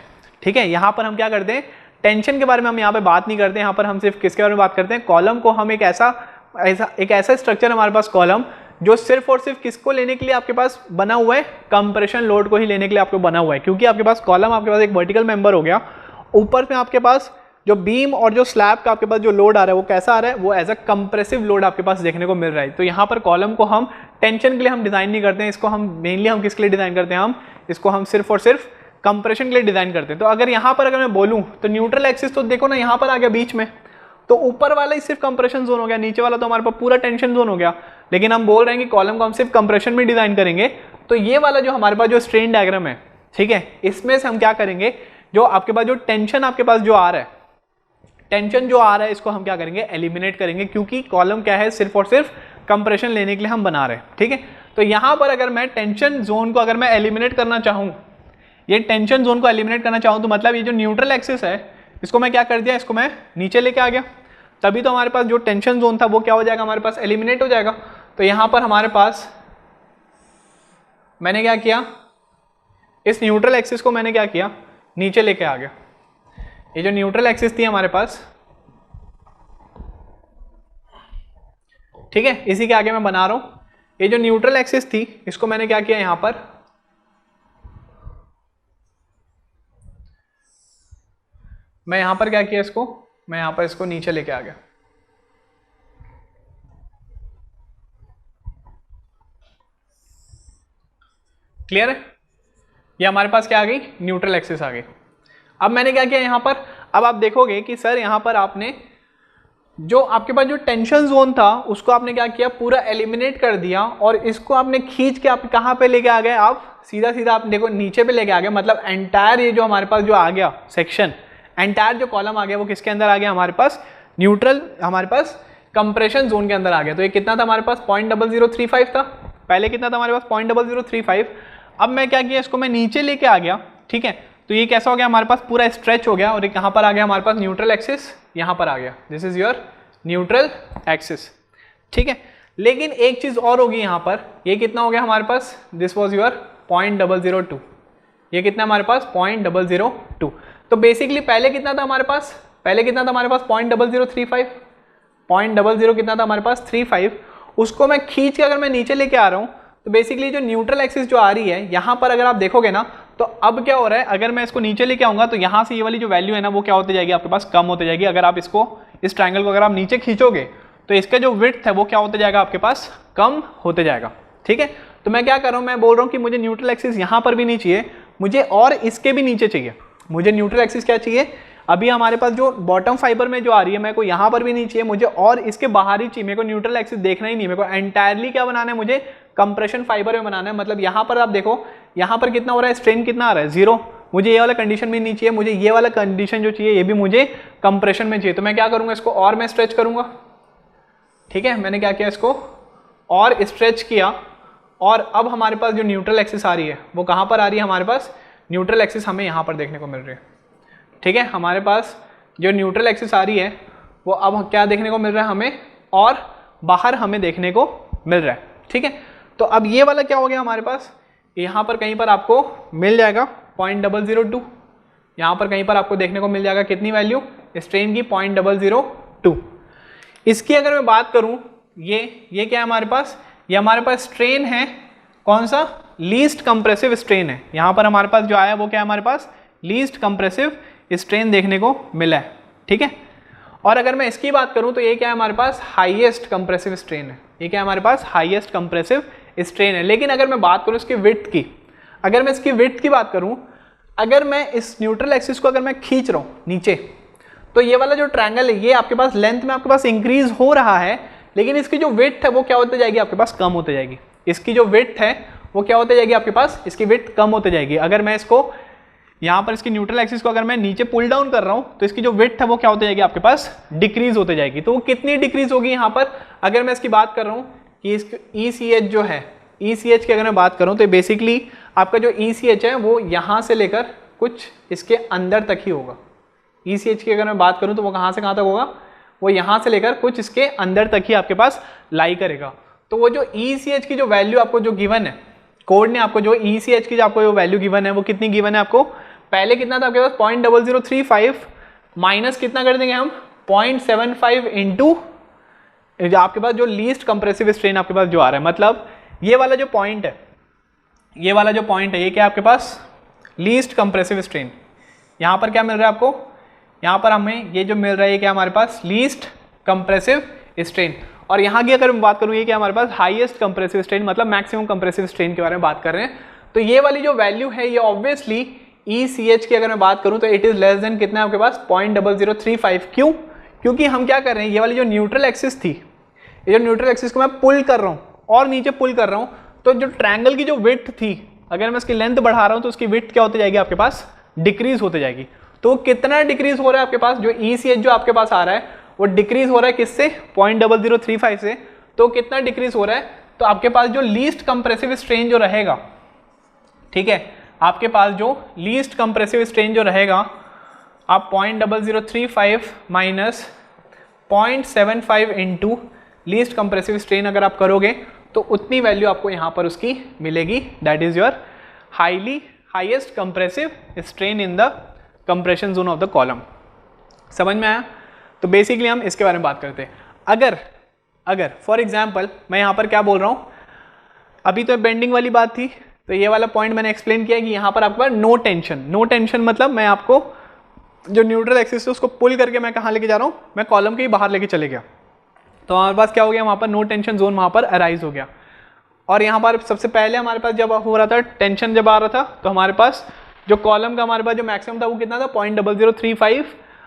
ठीक है, यहाँ पर हम क्या करते हैं, टेंशन के बारे में हम यहाँ पे बात नहीं करते, यहाँ पर हम सिर्फ किसके बारे में बात करते हैं, कॉलम को हम एक ऐसा स्ट्रक्चर हमारे पास कॉलम जो सिर्फ और सिर्फ किसको लेने के लिए आपके पास बना हुआ है, कंप्रेशन लोड को ही लेने के लिए आपको बना हुआ है। क्योंकि आपके पास कॉलम, आपके पास एक वर्टिकल मेंबर हो गया, ऊपर में आपके पास जो बीम और जो स्लैब का आपके पास जो लोड आ रहा है वो कैसा आ रहा है, वो एज अ कंप्रेसिव लोड आपके पास देखने को मिल रहा है। तो यहाँ पर कॉलम को हम टेंशन के लिए हम डिजाइन नहीं करते हैं, इसको हम मेनली हम किसके लिए डिजाइन करते हैं, हम इसको हम सिर्फ और सिर्फ कंप्रेशन के लिए डिजाइन करते हैं। तो अगर यहाँ पर अगर मैं बोलूँ तो न्यूट्रल एक्सिस तो देखो ना यहाँ पर आ गया बीच में, तो ऊपर वाला ही सिर्फ कंप्रेशन जोन हो गया, नीचे वाला तो हमारे पास पूरा टेंशन जोन हो गया। लेकिन हम बोल रहे हैं कि कॉलम को हम सिर्फ कंप्रेशन में डिजाइन करेंगे, तो ये वाला जो हमारे पास जो स्ट्रेन डायग्राम है, ठीक है, इसमें से हम क्या करेंगे, जो आपके पास जो टेंशन आपके पास जो आ रहा है, टेंशन जो आ रहा है इसको हम क्या करेंगे, एलिमिनेट करेंगे, क्योंकि कॉलम क्या है, सिर्फ और सिर्फ कंप्रेशन लेने के लिए हम बना रहे हैं। ठीक है, तो यहाँ पर अगर मैं टेंशन जोन को अगर मैं एलिमिनेट करना चाहूँ, ये टेंशन जोन को एलिमिनेट करना चाहूँ, तो मतलब ये जो न्यूट्रल एक्सिस है इसको मैं क्या कर दिया, इसको मैं नीचे लेके आ गया, तभी तो हमारे पास जो टेंशन जोन था वो क्या हो जाएगा, हमारे पास एलिमिनेट हो जाएगा। तो यहाँ पर हमारे पास मैंने क्या किया, इस न्यूट्रल एक्सिस को मैंने क्या किया, नीचे लेके आ गया। ये जो न्यूट्रल एक्सिस थी हमारे पास, ठीक है, इसी के आगे मैं बना रहा हूं, ये जो न्यूट्रल एक्सिस थी इसको मैंने क्या किया, यहां पर मैं यहां पर क्या किया, इसको मैं यहां पर इसको नीचे लेके आ गया। क्लियर है, ये हमारे पास क्या आ गई, न्यूट्रल एक्सिस आ गई। अब मैंने क्या किया यहाँ पर, अब आप देखोगे कि सर यहाँ पर आपने जो आपके पास जो टेंशन जोन था उसको आपने क्या किया, पूरा एलिमिनेट कर दिया, और इसको आपने खींच के आप कहाँ पे लेके आ गए, आप सीधा सीधा आप देखो नीचे पे लेके आ गए। मतलब एंटायर ये जो हमारे पास जो आ गया सेक्शन, एंटायर जो कॉलम आ गया वो किसके अंदर आ गया, हमारे पास न्यूट्रल, हमारे पास कंप्रेशन जोन के अंदर आ गया। तो ये कितना था हमारे पास, 0.0035 था, पहले कितना था हमारे पास 0.0035। अब मैं क्या किया, इसको मैं नीचे लेके आ गया। ठीक है, तो ये कैसा हो गया, हमारे पास पूरा स्ट्रेच हो गया, और एक यहाँ पर आ गया हमारे पास न्यूट्रल एक्सिस, यहाँ पर आ गया, this is your neutral axis. ठीक है, लेकिन एक चीज और होगी यहाँ पर, ये कितना हो गया हमारे पास, दिस वाज योर 0.002, ये कितना हमारे पास 0.002। तो बेसिकली पहले कितना था हमारे पास, पहले कितना था हमारे पास 0.0035, 0.00 कितना था हमारे पास 35, उसको मैं खींच के अगर मैं नीचे लेके आ रहा हूँ, तो बेसिकली जो न्यूट्रल एक्सिस जो आ रही है यहाँ पर अगर आप देखोगे ना, तो अब क्या हो रहा है, अगर मैं इसको नीचे लेके आऊंगा तो यहाँ से ये वाली जो वैल्यू है ना वो क्या होती जाएगी, आपके पास कम होती जाएगी। अगर आप इसको, इस ट्रायंगल को अगर आप नीचे खींचोगे तो इसका जो विड्थ है वो क्या होते जाएगा, आपके पास कम होते जाएगा। ठीक है, तो मैं क्या कर रहा हूँ, मैं बोल रहा हूँ कि मुझे न्यूट्रल एक्सिस यहाँ पर भी नहीं चाहिए, मुझे और इसके भी नीचे चाहिए। मुझे न्यूट्रल एक्सिस क्या चाहिए, अभी हमारे पास जो बॉटम फाइबर में जो आ रही है, मेरे को यहाँ पर भी नहीं चाहिए, मुझे और इसके बाहर ही चाहिए। मेरे को न्यूट्रल एक्सिस देखना ही नहीं, मेरे को एंटायरली क्या बनाना है, मुझे कंप्रेशन फाइबर में बनाना है। मतलब यहाँ पर आप देखो, यहाँ पर कितना हो रहा है, स्ट्रेन कितना आ रहा है, 0। मुझे ये वाला कंडीशन भी नहीं चाहिए, मुझे ये वाला कंडीशन जो चाहिए ये भी मुझे कंप्रेशन में चाहिए। तो मैं क्या करूँगा, इसको और मैं स्ट्रेच करूँगा। ठीक है, मैंने क्या किया, इसको और स्ट्रेच किया, और अब हमारे पास जो न्यूट्रल एक्सिस आ रही है वो कहाँ पर आ रही है, हमारे पास न्यूट्रल एक्सिस हमें यहाँ पर देखने को मिल रही है। ठीक है, हमारे पास जो न्यूट्रल एक्सिस आ रही है वो अब क्या देखने को मिल रहा है हमें, और बाहर हमें देखने को मिल रहा है। ठीक है, तो अब ये वाला क्या हो गया हमारे पास, यहाँ पर कहीं पर आपको मिल जाएगा 0.002, यहाँ पर कहीं पर आपको देखने को मिल जाएगा कितनी वैल्यू, स्ट्रेन की 0.002। इसकी अगर मैं बात करूँ, ये क्या है हमारे पास, ये हमारे पास स्ट्रेन है, कौन सा, लीस्ट कंप्रेसिव स्ट्रेन है। यहाँ पर हमारे पास जो आया वो क्या है, हमारे पास लीस्ट कंप्रेसिव स्ट्रेन देखने को मिला है। ठीक है, और अगर मैं इसकी बात करूं तो ये क्या है, हमारे पास हाईएस्ट कंप्रेसिव स्ट्रेन है। ये क्या है, हमारे पास हाईएस्ट कंप्रेसिव स्ट्रेन है। लेकिन अगर मैं बात करूं इसकी विड्थ की, अगर मैं इसकी विड्थ की बात करूं, अगर मैं इस न्यूट्रल एक्सिस को अगर मैं खींच रहा हूं नीचे, तो ये वाला जो ट्रायंगल है ये आपके पास लेंथ में आपके पास इंक्रीज हो रहा है, लेकिन इसकी जो विड्थ है वो क्या होती जाएगी, आपके पास कम होती जाएगी। इसकी जो विड्थ है वो क्या होती जाएगी, आपके पास इसकी विड्थ कम होती जाएगी। अगर मैं इसको यहाँ पर इसकी न्यूट्रल एक्सिस को अगर मैं नीचे पुल डाउन कर रहा हूँ तो इसकी जो विड्थ है वो क्या होती जाएगी, आपके पास डिक्रीज होते जाएगी। तो वो कितनी डिक्रीज होगी यहाँ पर, अगर मैं इसकी बात कर रहा हूँ कि इसकी ECH जो है, ECH की अगर मैं बात करूँ तो बेसिकली आपका जो ECH है वो यहाँ से लेकर कुछ इसके अंदर तक ही होगा। ECH की अगर मैं बात करूँ तो वो कहाँ से कहाँ तक होगा, वो यहाँ से लेकर कुछ इसके अंदर तक ही आपके पास लाई करेगा। तो वो जो ECH की जो वैल्यू आपको जो गिवन है, कोड ने आपको जो ECH की जो आपको जो वैल्यू गिवन है वो कितनी गिवन है आपको, पहले कितना था आपके पास 0.0035 माइनस कितना कर देंगे हम 0.75 इंटू आपके पास जो लीस्ट कंप्रेसिव स्ट्रेन आपके पास जो आ रहा है, मतलब ये वाला जो पॉइंट है, ये वाला जो पॉइंट है ये क्या आपके पास लीस्ट कंप्रेसिव स्ट्रेन। यहाँ पर क्या मिल रहा है आपको, यहाँ पर हमें ये जो मिल रहा है ये क्या हमारे पास लीस्ट कंप्रेसिव स्ट्रेन, और यहाँ की अगर मैं बात करूँ ये क्या हमारे पास हाईएस्ट कंप्रेसिव स्ट्रेन मतलब मैक्सिमम कंप्रेसिव स्ट्रेन के बारे में बात कर रहे हैं। तो ये वाली जो वैल्यू है ये ऑब्वियसली ECH की अगर मैं बात करूँ तो इट इज लेस देन कितना है आपके पास 0.0035। क्यों? क्योंकि हम क्या कर रहे हैं, ये वाली जो न्यूट्रल एक्सिस थी, ये जो न्यूट्रल एक्सिस को मैं पुल कर रहा हूँ और नीचे पुल कर रहा हूँ, तो जो ट्रायंगल की जो विड्थ थी अगर मैं इसकी लेंथ बढ़ा रहा हूँ तो उसकी विड्थ क्या होती जाएगी आपके पास डिक्रीज होते जाएगी। तो कितना डिक्रीज हो रहा है आपके पास, जो ECH जो आपके पास आ रहा है वो डिक्रीज हो रहा है किससे 0.0035 से। तो कितना डिक्रीज हो रहा है, तो आपके पास जो लीस्ट कंप्रेसिव स्ट्रेन जो रहेगा, ठीक है, आपके पास जो लीस्ट कंप्रेसिव स्ट्रेन जो रहेगा आप 0.0035 minus 0.75 into least compressive strain अगर आप करोगे तो उतनी वैल्यू आपको यहाँ पर उसकी मिलेगी, that is your highest compressive strain in the compression zone of the column. समझ में आया? तो बेसिकली हम इसके बारे में बात करते हैं। अगर फॉर एग्जाम्पल मैं यहाँ पर क्या बोल रहा हूँ, अभी तो बेंडिंग वाली बात थी, तो ये वाला पॉइंट मैंने एक्सप्लेन किया कि यहाँ पर आपके पास नो टेंशन मतलब मैं आपको जो न्यूट्रल एक्सिस है उसको पुल करके मैं कहाँ लेके जा रहा हूँ, मैं कॉलम के ही बाहर लेके चले गया, तो हमारे पास क्या हो गया, वहाँ पर नो टेंशन जोन वहाँ पर अराइज हो गया। और यहाँ पर सबसे पहले हमारे पास जब हो रहा था टेंशन जब आ रहा था तो हमारे पास जो कॉलम का हमारे पास जो मैक्सिमम था वो कितना था 0.0035।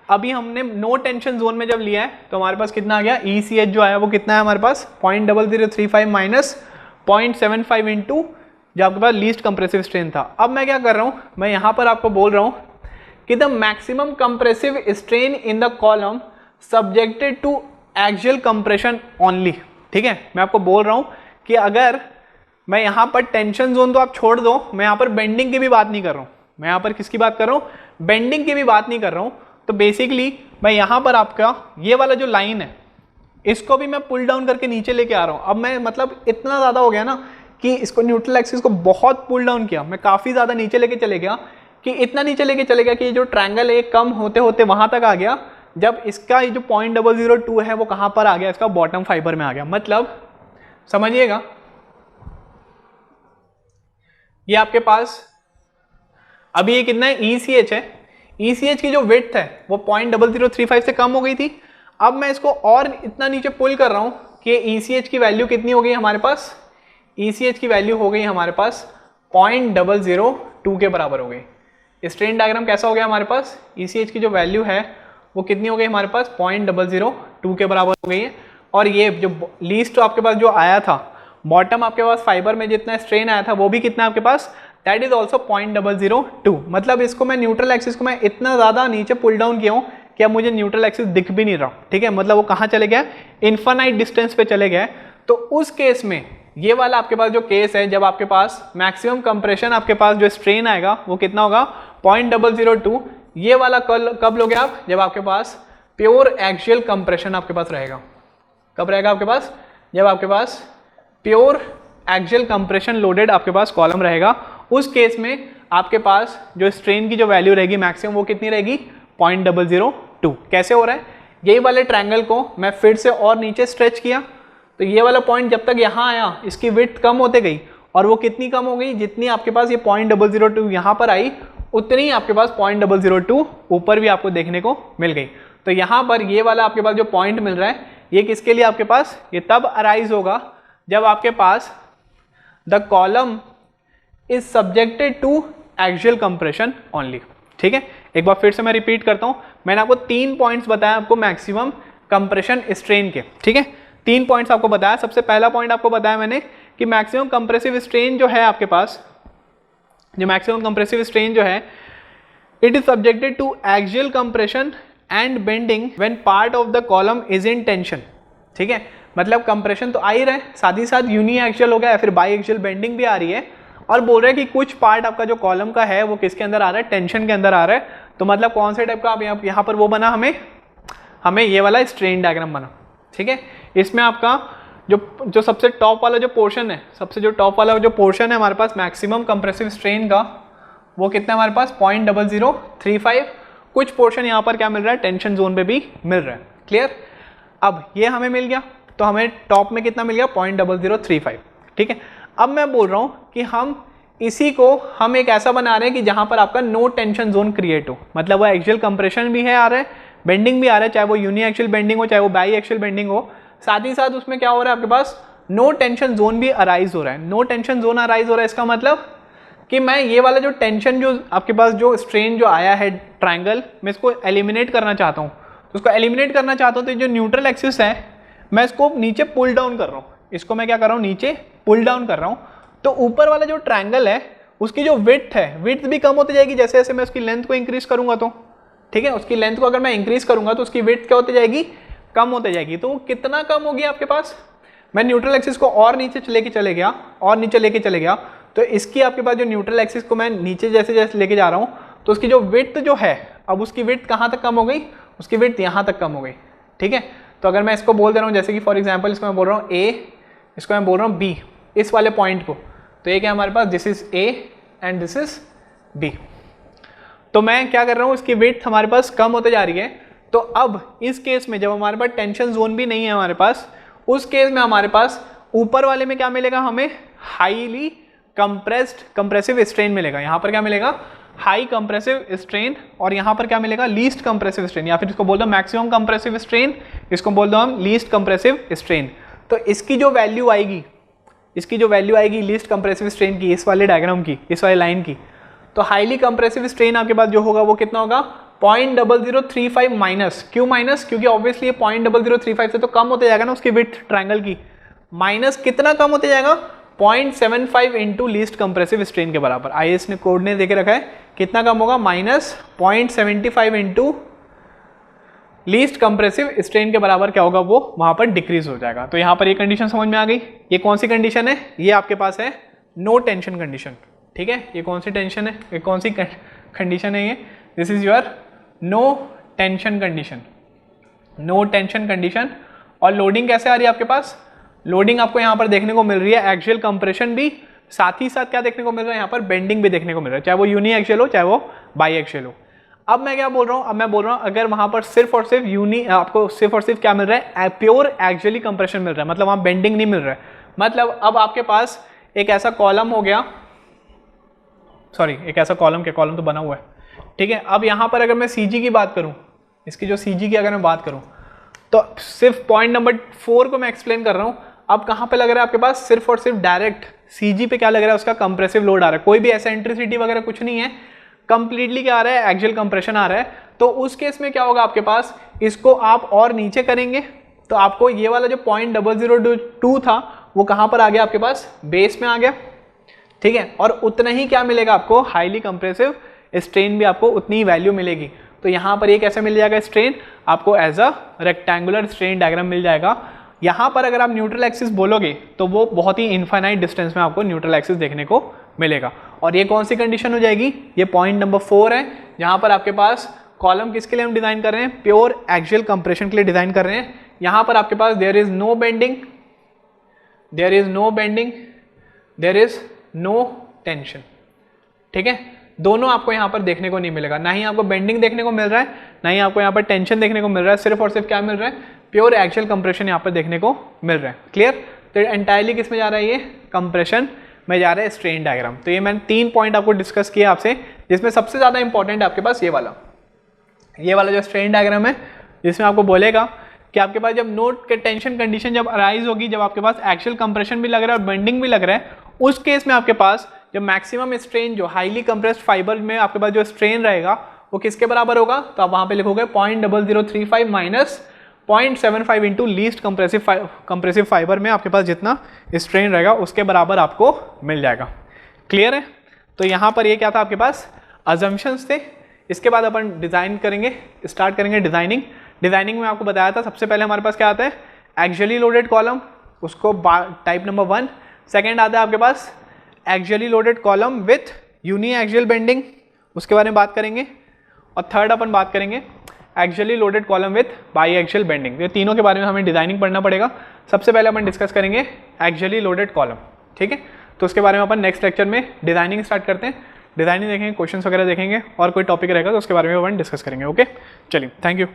अभी हमने नो टेंशन जोन में जब लिया है तो हमारे पास कितना आ गया, ECH जो आया वो कितना है हमारे पास 0.0035 माइनस 0.75 इंटू जो आपके पास लीस्ट कंप्रेसिव स्ट्रेन था। अब मैं क्या कर रहा हूँ, मैं यहाँ पर आपको बोल रहा हूँ कि the maximum compressive strain in the column subjected to axial compression only. ठीक है, मैं आपको बोल रहा हूँ कि अगर मैं यहाँ पर टेंशन जोन तो आप छोड़ दो, मैं यहाँ पर बेंडिंग की भी बात नहीं कर रहा हूँ, मैं यहाँ पर किसकी बात कर रहा हूँ, बेंडिंग की भी बात नहीं कर रहा हूँ। तो बेसिकली मैं यहाँ पर आपका ये वाला जो लाइन है इसको भी मैं पुल डाउन करके नीचे लेके आ रहा हूँ। अब मैं मतलब इतना ज़्यादा हो गया ना कि इसको न्यूट्रल एक्सिस को बहुत पुल डाउन किया, मैं काफ़ी ज़्यादा नीचे लेके चले गया, कि इतना नीचे लेके चले गया कि जो ट्रायंगल है कम होते होते वहाँ तक आ गया, जब इसका ये जो 0.002 है वो कहाँ पर आ गया, इसका बॉटम फाइबर में आ गया। मतलब समझिएगा, ये आपके पास अभी ये कितना है, ECH है, ECH की जो विड्थ है वो 0.0035 से कम हो गई थी। अब मैं इसको और इतना नीचे पुल कर रहा हूँ कि ECH की वैल्यू कितनी हो गई हमारे पास, ECH की वैल्यू हो गई हमारे पास 0.002 के बराबर हो गई। स्ट्रेन डायग्राम कैसा हो गया हमारे पास, ECH की जो वैल्यू है वो कितनी हो गई हमारे पास 0.002 के बराबर हो गई है। और ये जो लीस्ट आपके पास जो आया था बॉटम आपके पास फाइबर में जितना स्ट्रेन आया था वो भी कितना आपके पास, दैट इज ऑल्सो 0.002। मतलब इसको मैं न्यूट्रल एक्सिस को मैं इतना ज़्यादा नीचे पुल डाउन किया हूँ कि अब मुझे न्यूट्रल एक्सिस दिख भी नहीं रहा। ठीक है, मतलब वो कहाँ चले गया, इन्फानाइट डिस्टेंस पे चले गए। तो उस केस में ये वाला आपके पास जो केस है, जब आपके पास मैक्सिमम कंप्रेशन आपके पास जो स्ट्रेन आएगा वो कितना होगा 0.002। ये वाला कब लोगे आप, जब आपके पास प्योर एक्सियल कंप्रेशन आपके पास रहेगा। कब रहेगा आपके पास, जब आपके पास प्योर एक्सियल कंप्रेशन लोडेड आपके पास कॉलम रहेगा। उस केस में आपके पास जो स्ट्रेन की जो वैल्यू रहेगी मैक्सिमम वो कितनी रहेगी 0.002। कैसे हो रहा है, यही वाले ट्रायंगल को मैं फिर से और नीचे स्ट्रेच किया तो ये वाला पॉइंट जब तक यहाँ आया इसकी विड्थ कम होते गई, और वो कितनी कम हो गई, जितनी आपके पास ये 0.002 यहाँ पर आई उतनी आपके पास 0.002 ऊपर भी आपको देखने को मिल गई। तो यहाँ पर ये वाला आपके पास जो पॉइंट मिल रहा है ये किसके लिए आपके पास, ये तब अराइज होगा जब आपके पास the column is subjected to axial compression only. ठीक है, एक बार फिर से मैं रिपीट करता हूँ, मैंने आपको 3 पॉइंट्स बताया आपको मैक्सिमम कंप्रेशन स्ट्रेन के। ठीक है, 3 पॉइंट्स आपको बताया। सबसे पहला पॉइंट आपको बताया मैंने कि मैक्सिमम कंप्रेसिव स्ट्रेन जो है आपके पास, जो मैक्सिमम कंप्रेसिव स्ट्रेन जो है it is subjected to axial compression and bending when part of the column is in tension. ठीक है, मतलब कंप्रेशन तो आ ही रहा है, साथ ही साथ यूनी एक्सियल हो गया या फिर बाई एक्सियल बेंडिंग भी आ रही है, और बोल रहे हैं कि कुछ पार्ट आपका जो कॉलम का है वो किसके अंदर आ रहा है, टेंशन के अंदर आ रहा है। तो मतलब कौन से टाइप का आप यहाँ पर वो बना हमें, हमें ये वाला स्ट्रेन डायग्राम बना, ठीक है। इसमें आपका जो सबसे टॉप वाला जो पोर्शन है, सबसे जो टॉप वाला जो पोर्शन है हमारे पास मैक्सिमम कंप्रेसिव स्ट्रेन का, वो कितना है हमारे पास 0.0035। कुछ पोर्शन यहाँ पर क्या मिल रहा है, टेंशन जोन पे भी मिल रहा है, क्लियर। अब ये हमें मिल गया, तो हमें टॉप में कितना मिल गया 0.0035, ठीक है। अब मैं बोल रहा हूँ कि हम इसी को हम एक ऐसा बना रहे हैं कि जहाँ पर आपका नो टेंशन जोन क्रिएट हो, मतलब वो एक्सियल कंप्रेशन भी है आ रहा है, बेंडिंग भी आ रहा है, चाहे वो यूनी एक्सियल बेंडिंग हो चाहे वो बाई एक्सियल बेंडिंग हो, साथ ही साथ उसमें क्या हो रहा है आपके पास नो टेंशन जोन भी अराइज हो रहा है। नो टेंशन जोन अराइज हो रहा है, इसका मतलब कि मैं ये वाला जो टेंशन जो आपके पास जो स्ट्रेन जो आया है ट्रायंगल, मैं इसको एलिमिनेट करना चाहता हूँ। तो उसको एलिमिनेट करना चाहता हूँ तो जो न्यूट्रल एक्सिस है मैं इसको नीचे पुल डाउन कर रहा हूँ, इसको मैं क्या कर रहा हूँ नीचे पुल डाउन कर रहा हूँ। तो ऊपर वाला जो ट्रायंगल है उसकी जो विड्थ है, विड्थ भी कम होती जाएगी जैसे जैसे मैं उसकी लेंथ को इंक्रीज करूँगा, तो ठीक है उसकी लेंथ को अगर मैं इंक्रीज करूँगा तो उसकी विड्थ क्या होती जाएगी, कम होती जाएगी। तो कितना कम होगी आपके पास, मैं न्यूट्रल एक्सिस को और नीचे लेके चले गया और नीचे लेके चले गया, तो इसकी आपके पास जो न्यूट्रल एक्सिस को मैं नीचे जैसे जैसे लेके जा रहा हूँ तो उसकी जो विड्थ जो है, अब उसकी विड्थ कहाँ तक कम हो गई, उसकी विड्थ यहाँ तक कम हो गई, ठीक है। तो अगर मैं इसको बोल दे रहा हूँ जैसे कि फॉर एग्जांपल इसको मैं बोल रहा हूँ A, इसको मैं बोल रहा हूँ B, इस वाले पॉइंट को, तो ये क्या हमारे पास this is A and this is B। तो मैं क्या कर रहा हूँ, इसकी विड्थ हमारे पास कम होते जा रही है। तो अब इस केस में जब हमारे पास टेंशन जोन भी नहीं है हमारे पास, उस केस में हमारे पास ऊपर वाले में क्या मिलेगा, हमें हाईली कंप्रेसिव स्ट्रेन मिलेगा। यहाँ पर क्या मिलेगा, हाई कंप्रेसिव स्ट्रेन, और यहाँ पर क्या मिलेगा, लीस्ट कंप्रेसिव स्ट्रेन, या फिर इसको बोल दो मैक्सिमम कंप्रेसिव स्ट्रेन, इसको बोल दो हम लीस्ट कंप्रेसिव स्ट्रेन। तो इसकी जो वैल्यू आएगी, इसकी जो वैल्यू आएगी लीस्ट कंप्रेसिव स्ट्रेन की, इस वाले डायग्राम की, इस वाले लाइन की, तो हाईली कंप्रेसिव स्ट्रेन आपके पास जो होगा वो कितना होगा 0.0035 माइनस, क्यों माइनस, क्योंकि ऑब्वियसली 0.0035 से तो कम होते जाएगा ना उसकी विड्थ ट्रायंगल की, माइनस कितना कम होते जाएगा 0.75 इंटू लीस्ट कंप्रेसिव स्ट्रेन के बराबर। आईएएस ने कोड ने देके रखा है कितना कम होगा, minus 0.75 into least compressive strain के बराबर क्या होगा, वो वहां पर डिक्रीज हो जाएगा। तो यहाँ पर ये कंडीशन समझ में आ गई। ये कौन सी कंडीशन है, ये आपके पास है नो टेंशन कंडीशन, ठीक है। ये कौन सी टेंशन है, ये कौन सी कंडीशन है, ये this is your no tension condition, no tension condition. और लोडिंग कैसे आ रही है आपके पास, लोडिंग आपको यहाँ पर देखने को मिल रही है एक्सियल कंप्रेशन भी, साथ ही साथ क्या देखने को मिल रहा है यहाँ पर बेंडिंग भी देखने को मिल रहा है, चाहे वो यूनी एक्सियल हो चाहे वो बाई एक्सियल हो। अब मैं क्या बोल रहा हूँ, अब मैं बोल रहा हूँ अगर वहां पर सिर्फ और सिर्फ आपको सिर्फ और सिर्फ क्या मिल रहा है, प्योर एक्सियली कंप्रेशन मिल रहा है, मतलब वहां बेंडिंग नहीं मिल रहा है, मतलब अब आपके पास एक ऐसा कॉलम हो गया, सॉरी एक ऐसा कॉलम, क्या कॉलम तो बना हुआ है, ठीक है। अब यहाँ पर अगर मैं CG की बात करूँ, इसकी जो CG की अगर मैं बात करूँ, तो सिर्फ पॉइंट नंबर 4 को मैं एक्सप्लेन कर रहा हूँ। अब कहाँ पे लग रहा है आपके पास, सिर्फ और सिर्फ डायरेक्ट CG पे क्या लग रहा है, उसका कंप्रेसिव लोड आ रहा है, कोई भी एसेंट्रिसिटी वगैरह कुछ नहीं है, कंप्लीटली क्या आ रहा है, एक्सियल कंप्रेशन आ रहा है। तो उस केस में क्या होगा आपके पास, इसको आप और नीचे करेंगे तो आपको ये वाला जो 0.002 था वो कहाँ पर आ गया आपके पास, बेस में आ गया, ठीक है। और उतना ही क्या मिलेगा आपको, हाईली कंप्रेसिव स्ट्रेन भी आपको उतनी ही वैल्यू मिलेगी। तो यहाँ पर ये कैसे मिल जाएगा स्ट्रेन, आपको as a rectangular strain diagram मिल जाएगा। यहाँ पर अगर आप न्यूट्रल एक्सिस बोलोगे तो वो बहुत ही इनफाइनाइट डिस्टेंस में आपको न्यूट्रल एक्सिस देखने को मिलेगा। और ये कौन सी कंडीशन हो जाएगी, ये पॉइंट नंबर 4 है, जहाँ पर आपके पास कॉलम किसके लिए हम डिजाइन कर रहे हैं, प्योर एक्सियल कंप्रेशन के लिए डिजाइन कर रहे हैं। यहाँ पर आपके पास there is no bending, there is no bending, there is no tension, ठीक है। दोनों आपको यहाँ पर देखने को नहीं मिलेगा, ना ही आपको बेंडिंग देखने को मिल रहा है, ना ही आपको यहाँ पर टेंशन देखने को मिल रहा है, सिर्फ और सिर्फ क्या मिल रहा है, प्योर एक्सियल कंप्रेशन यहाँ पर देखने को मिल रहा है। क्लियर। तो एंटायरली किस में जा रहा है, ये कंप्रेशन में जा रहा है स्ट्रेन डायग्राम। तो ये मैंने 3 पॉइंट आपको डिस्कस किया आपसे, जिसमें सबसे ज़्यादा इंपॉर्टेंट है आपके पास ये वाला जो स्ट्रेन डायग्राम है, जिसमें आपको बोलेगा कि आपके पास जब नो टेंशन कंडीशन जब अराइज होगी, जब आपके पास एक्सियल कंप्रेशन भी लग रहा है और बेंडिंग भी लग रहा है, उस केस में आपके पास जब मैक्सिमम स्ट्रेन जो हाईली कंप्रेस्ड फाइबर में आपके पास जो स्ट्रेन रहेगा वो किसके बराबर होगा, तो आप वहां पे लिखोगे 0.0035 minus 0.75 into least compressive fibre में आपके पास जितना स्ट्रेन रहेगा उसके बराबर आपको मिल जाएगा। क्लियर है। तो यहाँ पर ये क्या था आपके पास, अजम्पशंस थे। इसके बाद अपन डिजाइन करेंगे, स्टार्ट करेंगे डिजाइनिंग। डिजाइनिंग में आपको बताया था सबसे पहले हमारे पास क्या आता है, एक्सियली लोडेड कॉलम, उसको टाइप नंबर 1। सेकेंड आता है आपके पास axially loaded column with uni axial bending, उसके बारे में बात करेंगे। और थर्ड अपन बात करेंगे axially loaded column with bi axial bending. ये तीनों के बारे में हमें डिजाइनिंग पढ़ना पड़ेगा। सबसे पहले अपन डिस्कस करेंगे एक्सियली लोडेड कॉलम, ठीक है। तो उसके बारे में अपन नेक्स्ट लेक्चर में डिजाइनिंग स्टार्ट करते हैं। डिजाइनिंग देखेंगे, क्वेश्चंस वगैरह देखेंगे, और कोई टॉपिक रहेगा तो उसके बारे में अपन डिस्कस करेंगे। ओके, चलिए, थैंक यू।